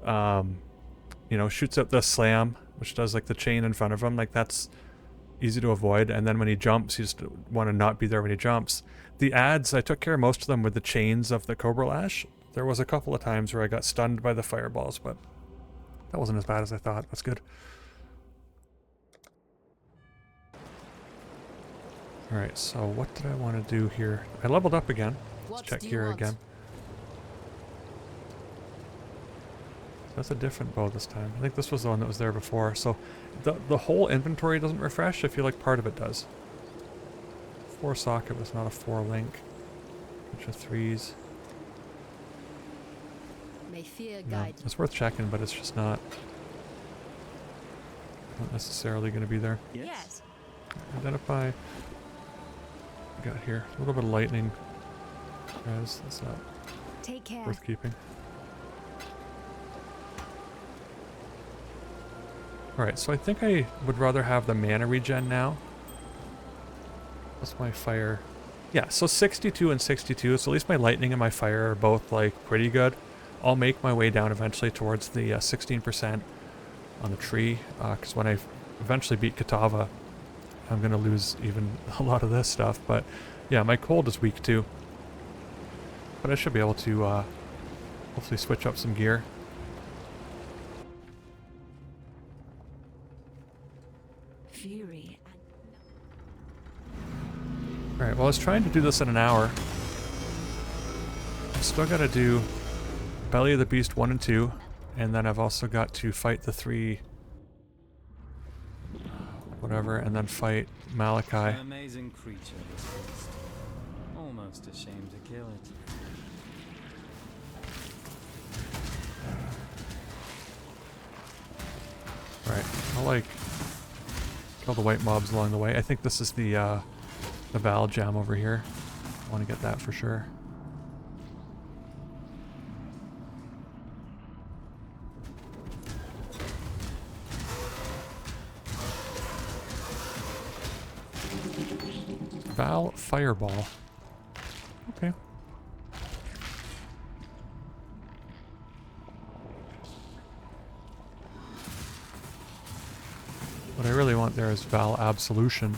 you know, shoots up the slam, which does, like, the chain in front of him. Like, that's easy to avoid, and then when he jumps, you just want to not be there when he jumps. The ads, I took care of most of them with the chains of the Cobra Lash. There was a couple of times where I got stunned by the fireballs, but that wasn't as bad as I thought. That's good. Alright, so what did I want to do here? I leveled up again. Let's check here again. That's a different bow this time. I think this was the one that was there before. So the whole inventory doesn't refresh. I feel like part of it does. 4 socket was not a 4 link. Bunch of 3s. May fear No, guide it's worth checking, but it's just not necessarily going to be there. Yes. Identify. We got here a little bit of lightning. Guys, that's not Take care. worth keeping. Alright, so I think I would rather have the mana regen now. What's my fire? Yeah, so 62 and 62, so at least my lightning and my fire are both like pretty good. I'll make my way down eventually towards the 16% on the tree, because when I eventually beat Katava, I'm going to lose even a lot of this stuff. But yeah, my cold is weak too. But I should be able to hopefully switch up some gear. Fury. Alright, well I was trying to do this in an hour. I've still got to do Belly of the Beast 1 and 2, and then I've also got to fight the 3 whatever, and then fight Malachi. An amazing creature, this beast. Almost ashamed to kill it. Right, I'll like kill the white mobs along the way. I think this is the Val gem over here. I want to get that for sure. Val Fireball. Okay. What I really want there is Val Absolution.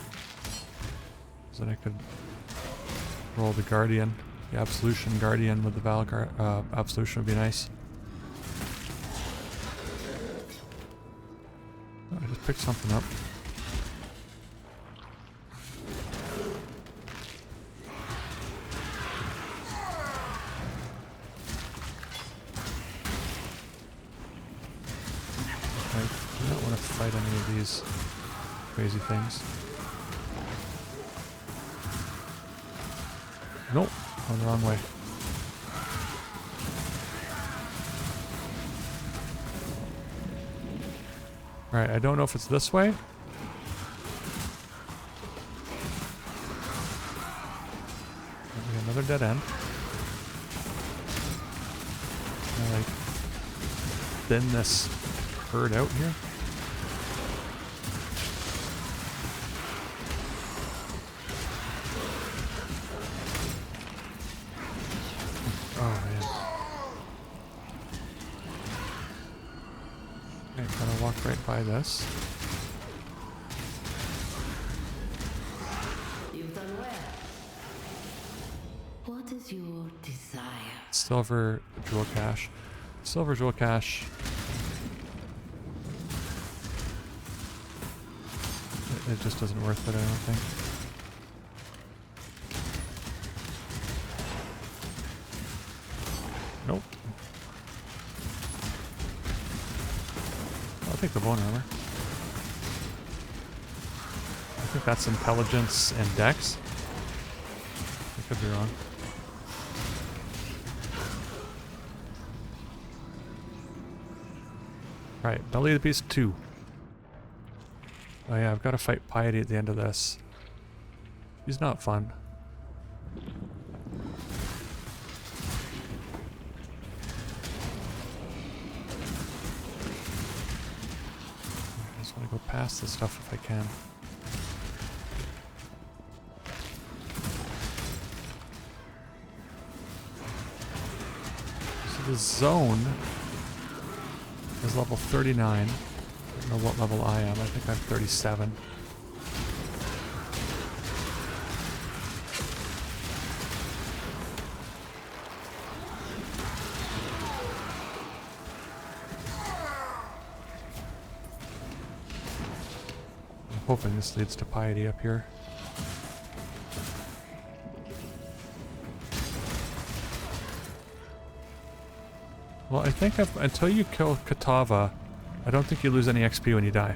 So then I could roll the Guardian. The Absolution Guardian with the Val Absolution would be nice. Oh, I just picked something up. I do not want to fight any of these crazy things. Nope, going the wrong way. Alright, I don't know if it's this way. Another dead end. Can I, like, thin this herd out here? Oh man. Okay, gotta walk right by this. You've done well. What is your desire? Silver jewel cache. Silver jewel cache. It just isn't worth it, I don't think. Nope. I'll take the bone armor. I think that's intelligence and dex. I could be wrong. Alright, Belly of the Beast 2. Oh yeah, I've got to fight Piety at the end of this. He's not fun. I just want to go past this stuff if I can. So the zone is level 39. I don't know what level I am. I think I'm 37. I'm hoping this leads to Piety up here. Well, I think until you kill Katava, I don't think you lose any XP when you die.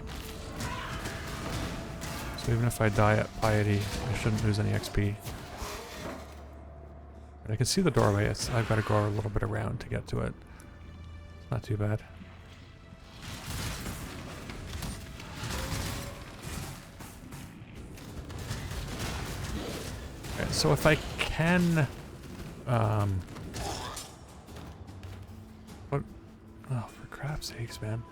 So even if I die at Piety, I shouldn't lose any XP. But I can see the doorway. I've got to go a little bit around to get to it. It's not too bad. Okay, so if I can... what? Oh, for crap's sakes, man.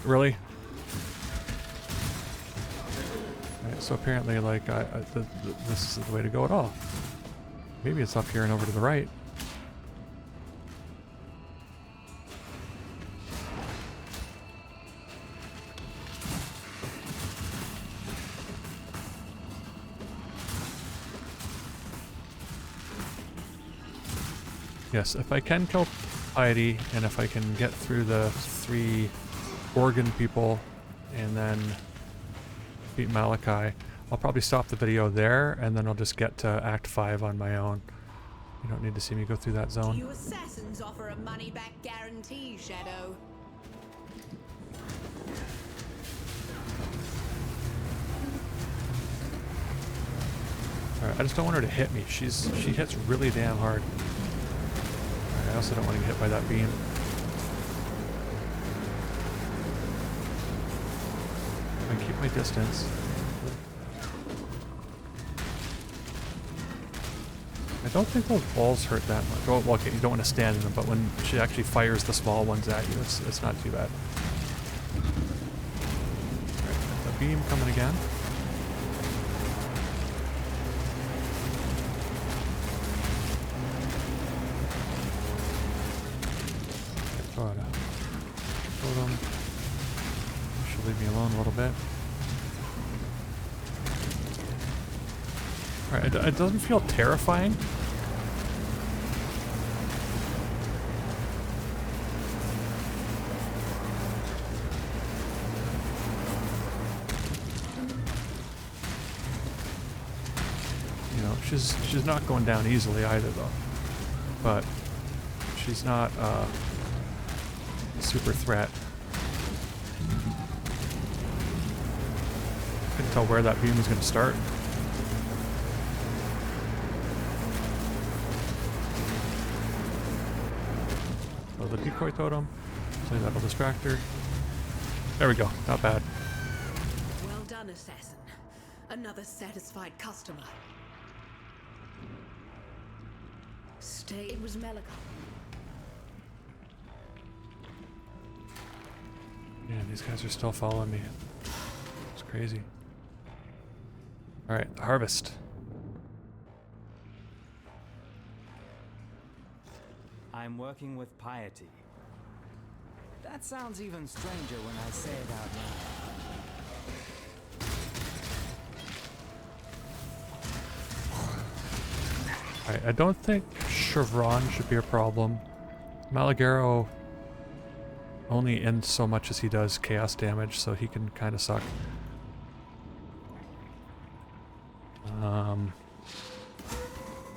Really? Right, so apparently, like, this is the way to go at all. Maybe it's up here and over to the right. Yes, if I can kill Piety, and if I can get through the 3 Organ people, and then beat Malachi, I'll probably stop the video there, and then I'll just get to Act 5 on my own. You don't need to see me go through that zone. You assassins offer a money-back guarantee, Shadow. Alright, I just don't want her to hit me. She hits really damn hard. Alright, I also don't want to get hit by that beam. I keep my distance. I don't think those balls hurt that much. Oh, well, okay, you don't want to stand in them, but when she actually fires the small ones at you, it's not too bad. Alright, the beam coming again. Totem. She'll leave me alone a little bit. Alright, it doesn't feel terrifying. You know, she's not going down easily either though. But she's not a super threat. tell where that beam was going to start. So the decoy totem. Play that'll distract her. There we go. Not bad. Well done, assassin. Another satisfied customer. Stay. It was Melicon. Yeah, these guys are still following me. It's crazy. Alright, harvest. I'm working with piety. That sounds even stranger when I say it out loud. Alright, I don't think Chevron should be a problem. Malagaro only in so much as he does chaos damage, so he can kind of suck.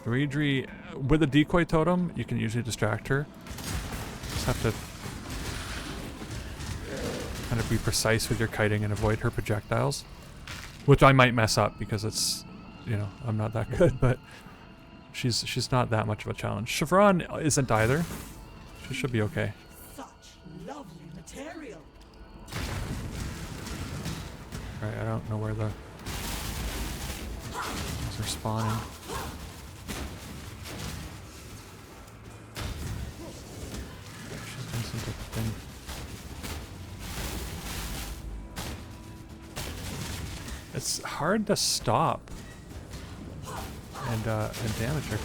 Deidre, with a decoy totem, you can usually distract her. Just have to kind of be precise with your kiting and avoid her projectiles. Which I might mess up because it's, you know, I'm not that good, but she's not that much of a challenge. Chevron isn't either. She should be okay. Such lovely material. Alright, I don't know where the things are spawning. She's doing some type of thing. It's hard to stop and damage her.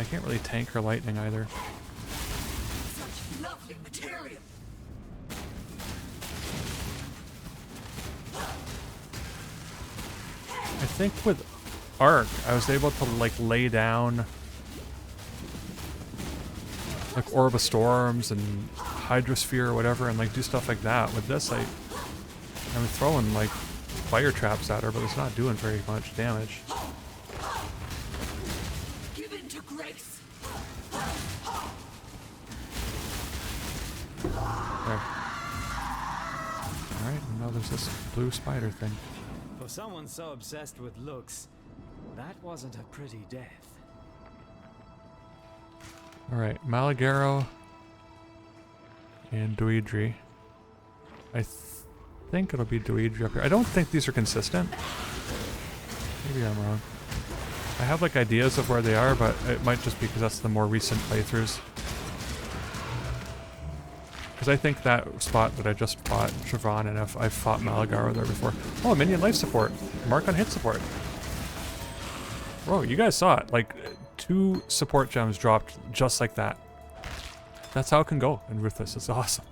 I can't really tank her lightning either. Such lovely material. I think with Arc, I was able to like lay down like Orb of Storms and Hydrosphere or whatever and like do stuff like that. With this, I'm throwing like fire traps at her, but it's not doing very much damage. Give in to grace. There. Alright, and now there's this blue spider thing. For someone so obsessed with looks, that wasn't a pretty death. Alright, Malagaro and Deidre. I think it'll be Deidre up here. I don't think these are consistent. Maybe I'm wrong. I have like ideas of where they are, but it might just be because that's the more recent playthroughs. Because I think that spot that I just fought Chevron and I've fought Malagaro there before. Oh, minion life support. Mark on hit support. Bro, you guys saw it. Like, 2 support gems dropped just like that. That's how it can go in Ruthless. It's awesome.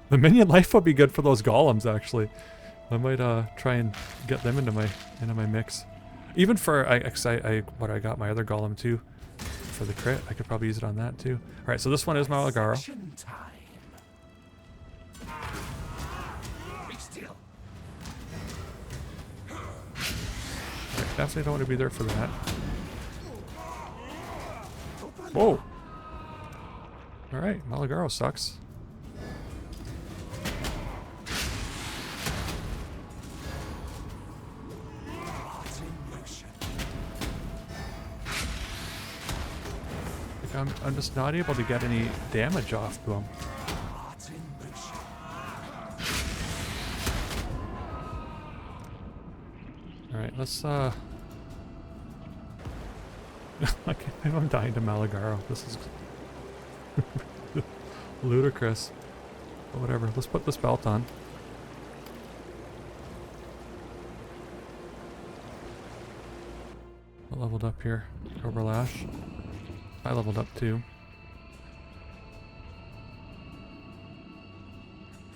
The minion life would be good for those golems, actually. I might try and get them into my mix. Even for I got my other golem too for the crit. I could probably use it on that too. All right, so this one is Malagaro. Right, definitely don't want to be there for that. Whoa! Alright, Malagaro sucks. Like I'm just not able to get any damage off to him. Alright, let's I can't believe I'm dying to Malagaro. This is ludicrous. But whatever, let's put this belt on. I leveled up here. Cobra Lash. I leveled up too.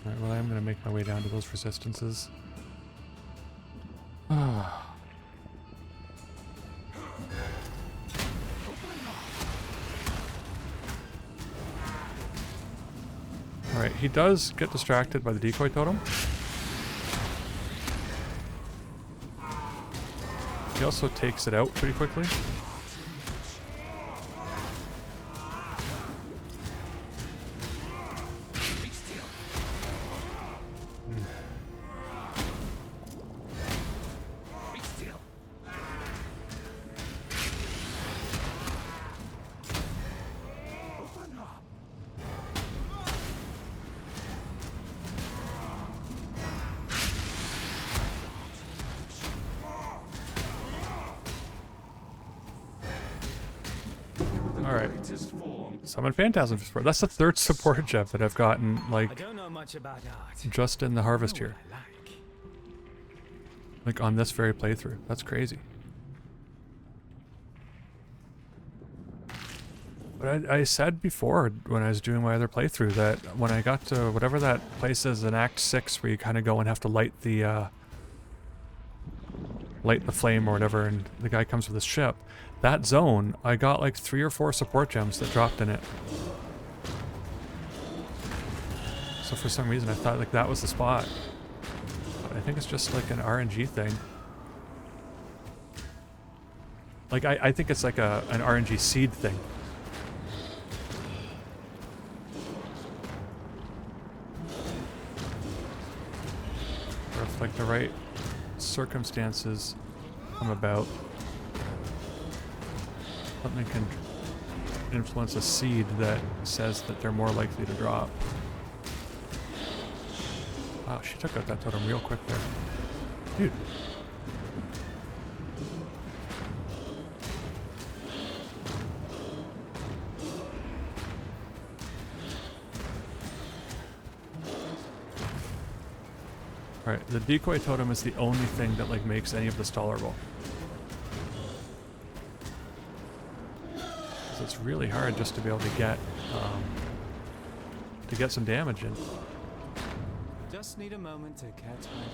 Alright, well I'm gonna make my way down to those resistances. Alright, he does get distracted by the decoy totem. He also takes it out pretty quickly. Summon Phantasm for support. That's the third support gem that I've gotten, I like, don't know much about art. just in the harvest I know here. what I like. Like, on this very playthrough. That's crazy. But I said before, when I was doing my other playthrough, that when I got to whatever that place is in Act 6, where you kind of go and have to light the flame or whatever, and the guy comes with his ship, that zone, I got like 3 or 4 support gems that dropped in it. So for some reason I thought like that was the spot. But I think it's just like an RNG thing. Like I think it's like an RNG seed thing. Or if like the right circumstances come about, something can influence a seed that says that they're more likely to drop. Wow, she took out that totem real quick there. Dude. Alright, the decoy totem is the only thing that like makes any of this tolerable. So it's really hard just to be able to get some damage in. Just need a moment to catch my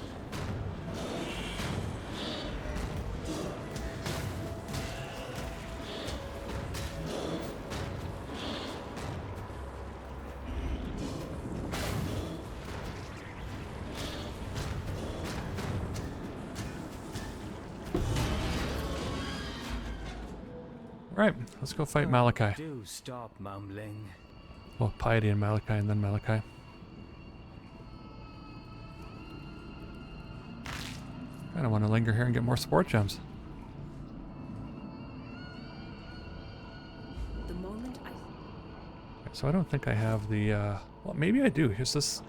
breath. Alright, let's go fight Malachi. Do stop mumbling. Well, Piety and Malachi, and then Malachi. Kinda want to linger here and get more support gems. The moment I So I don't think I have the, well, maybe I do. Here's this.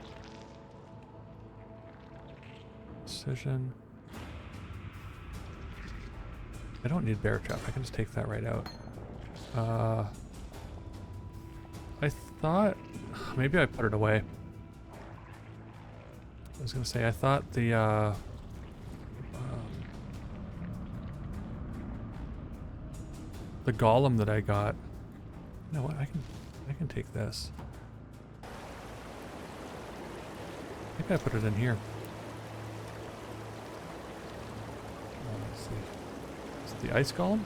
Precision. I don't need bear trap. I can just take that right out. I thought maybe I put it away. I was gonna say I thought the golem that I got. You know what? I can take this. I think I put it in here. Let's see. Is it the ice golem?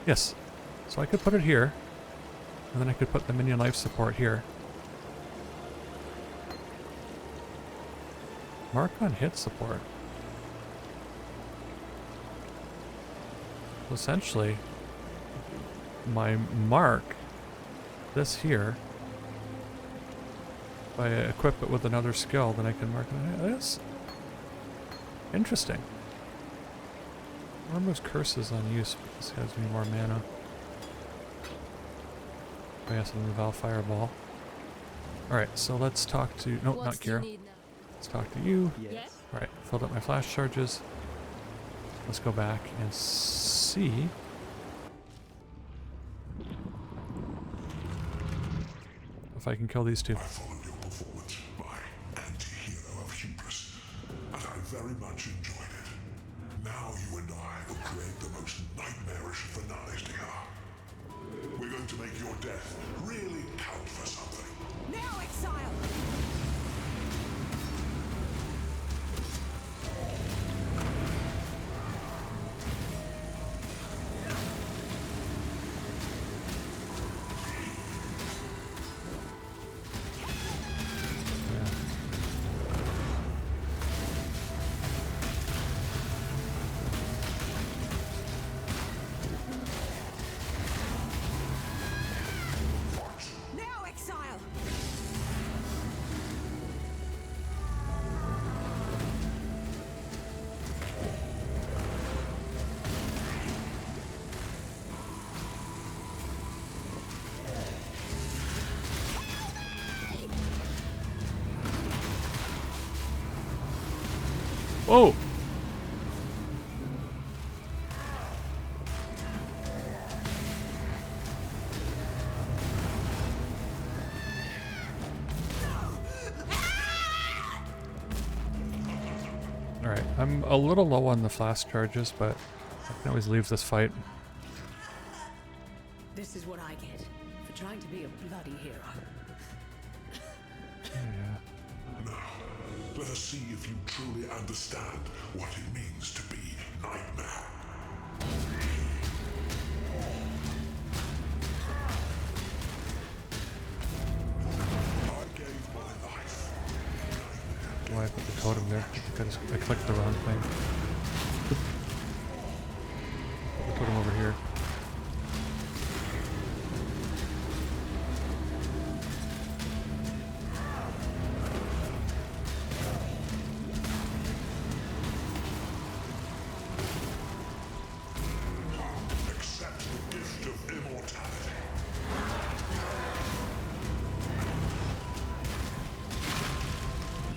Yes. So I could put it here. And then I could put the minion life support here. Mark on hit support. So essentially, my mark, this here, if I equip it with another skill, then I can mark it. That's interesting. Removes curses on use, but this gives me more mana. I guess I'm the Val Fireball. Alright, so let's talk to... No, not Kira. Let's talk to you. Yes. Alright, filled up my flash charges. Let's go back and see... if I can kill these two. I followed your performance by anti-hero of hubris, and I very much enjoyed it. Now you and I will create the most nightmarish finales to come. We're going to make your death really count for something. Now, exile! Now, exile! Whoa! Alright, I'm a little low on the flask charges, but I can always leave this fight. This is what I get for trying to be a bloody hero. Yeah. Now, let us see if you truly understand what it means to be Nightmare. I gave my life. Why I put the totem there? I clicked the wrong thing. Put the totem over here. Accept the gift of immortality.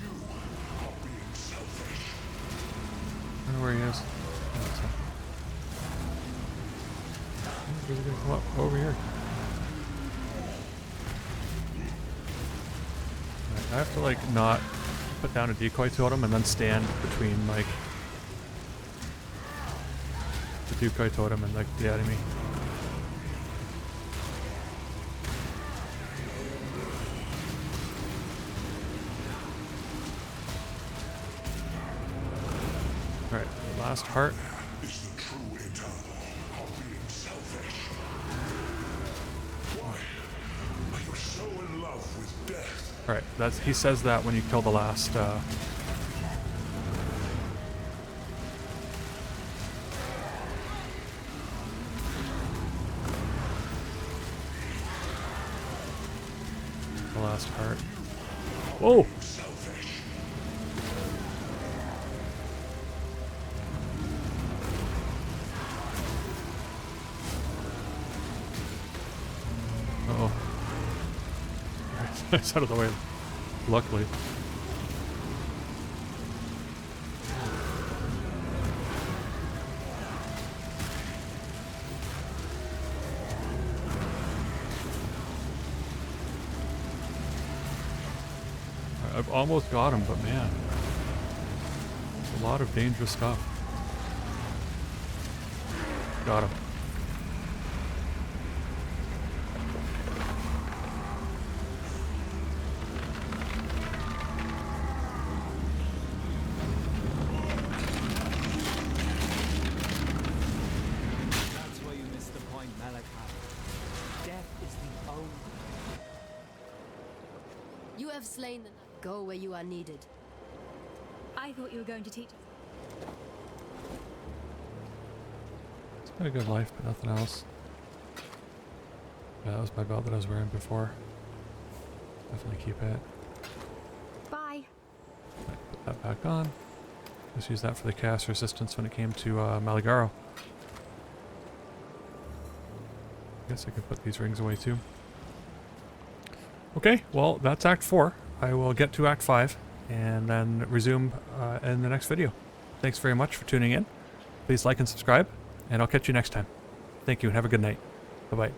You are being selfish. I don't know where he is. Oh, it's He's gonna come up over here. Right, I have to like not put down a decoy totem and then stand between like the decoy totem and like the enemy. Alright, last heart. Is the true eternal of being selfish. Why are you so in love with death? Alright, that's he says that when you kill the last heart. Whoa! Selfish. Uh-oh. It's out of the way. Luckily. I've almost got him, but man. There's a lot of dangerous stuff. Got him. That's where you missed the point, Malachi. Death is the only... You have slain the knight. Go where you are needed. I thought you were going to teach. It's been a good life, but nothing else. Yeah, that was my belt that I was wearing before. Definitely keep it. Bye. Right, put that back on. Just use that for the cast resistance when it came to Maligaro. I guess I could put these rings away too. Okay, well, that's Act 4. I will get to Act 5 and then resume in the next video. Thanks very much for tuning in. Please like and subscribe, and I'll catch you next time. Thank you and have a good night. Bye-bye.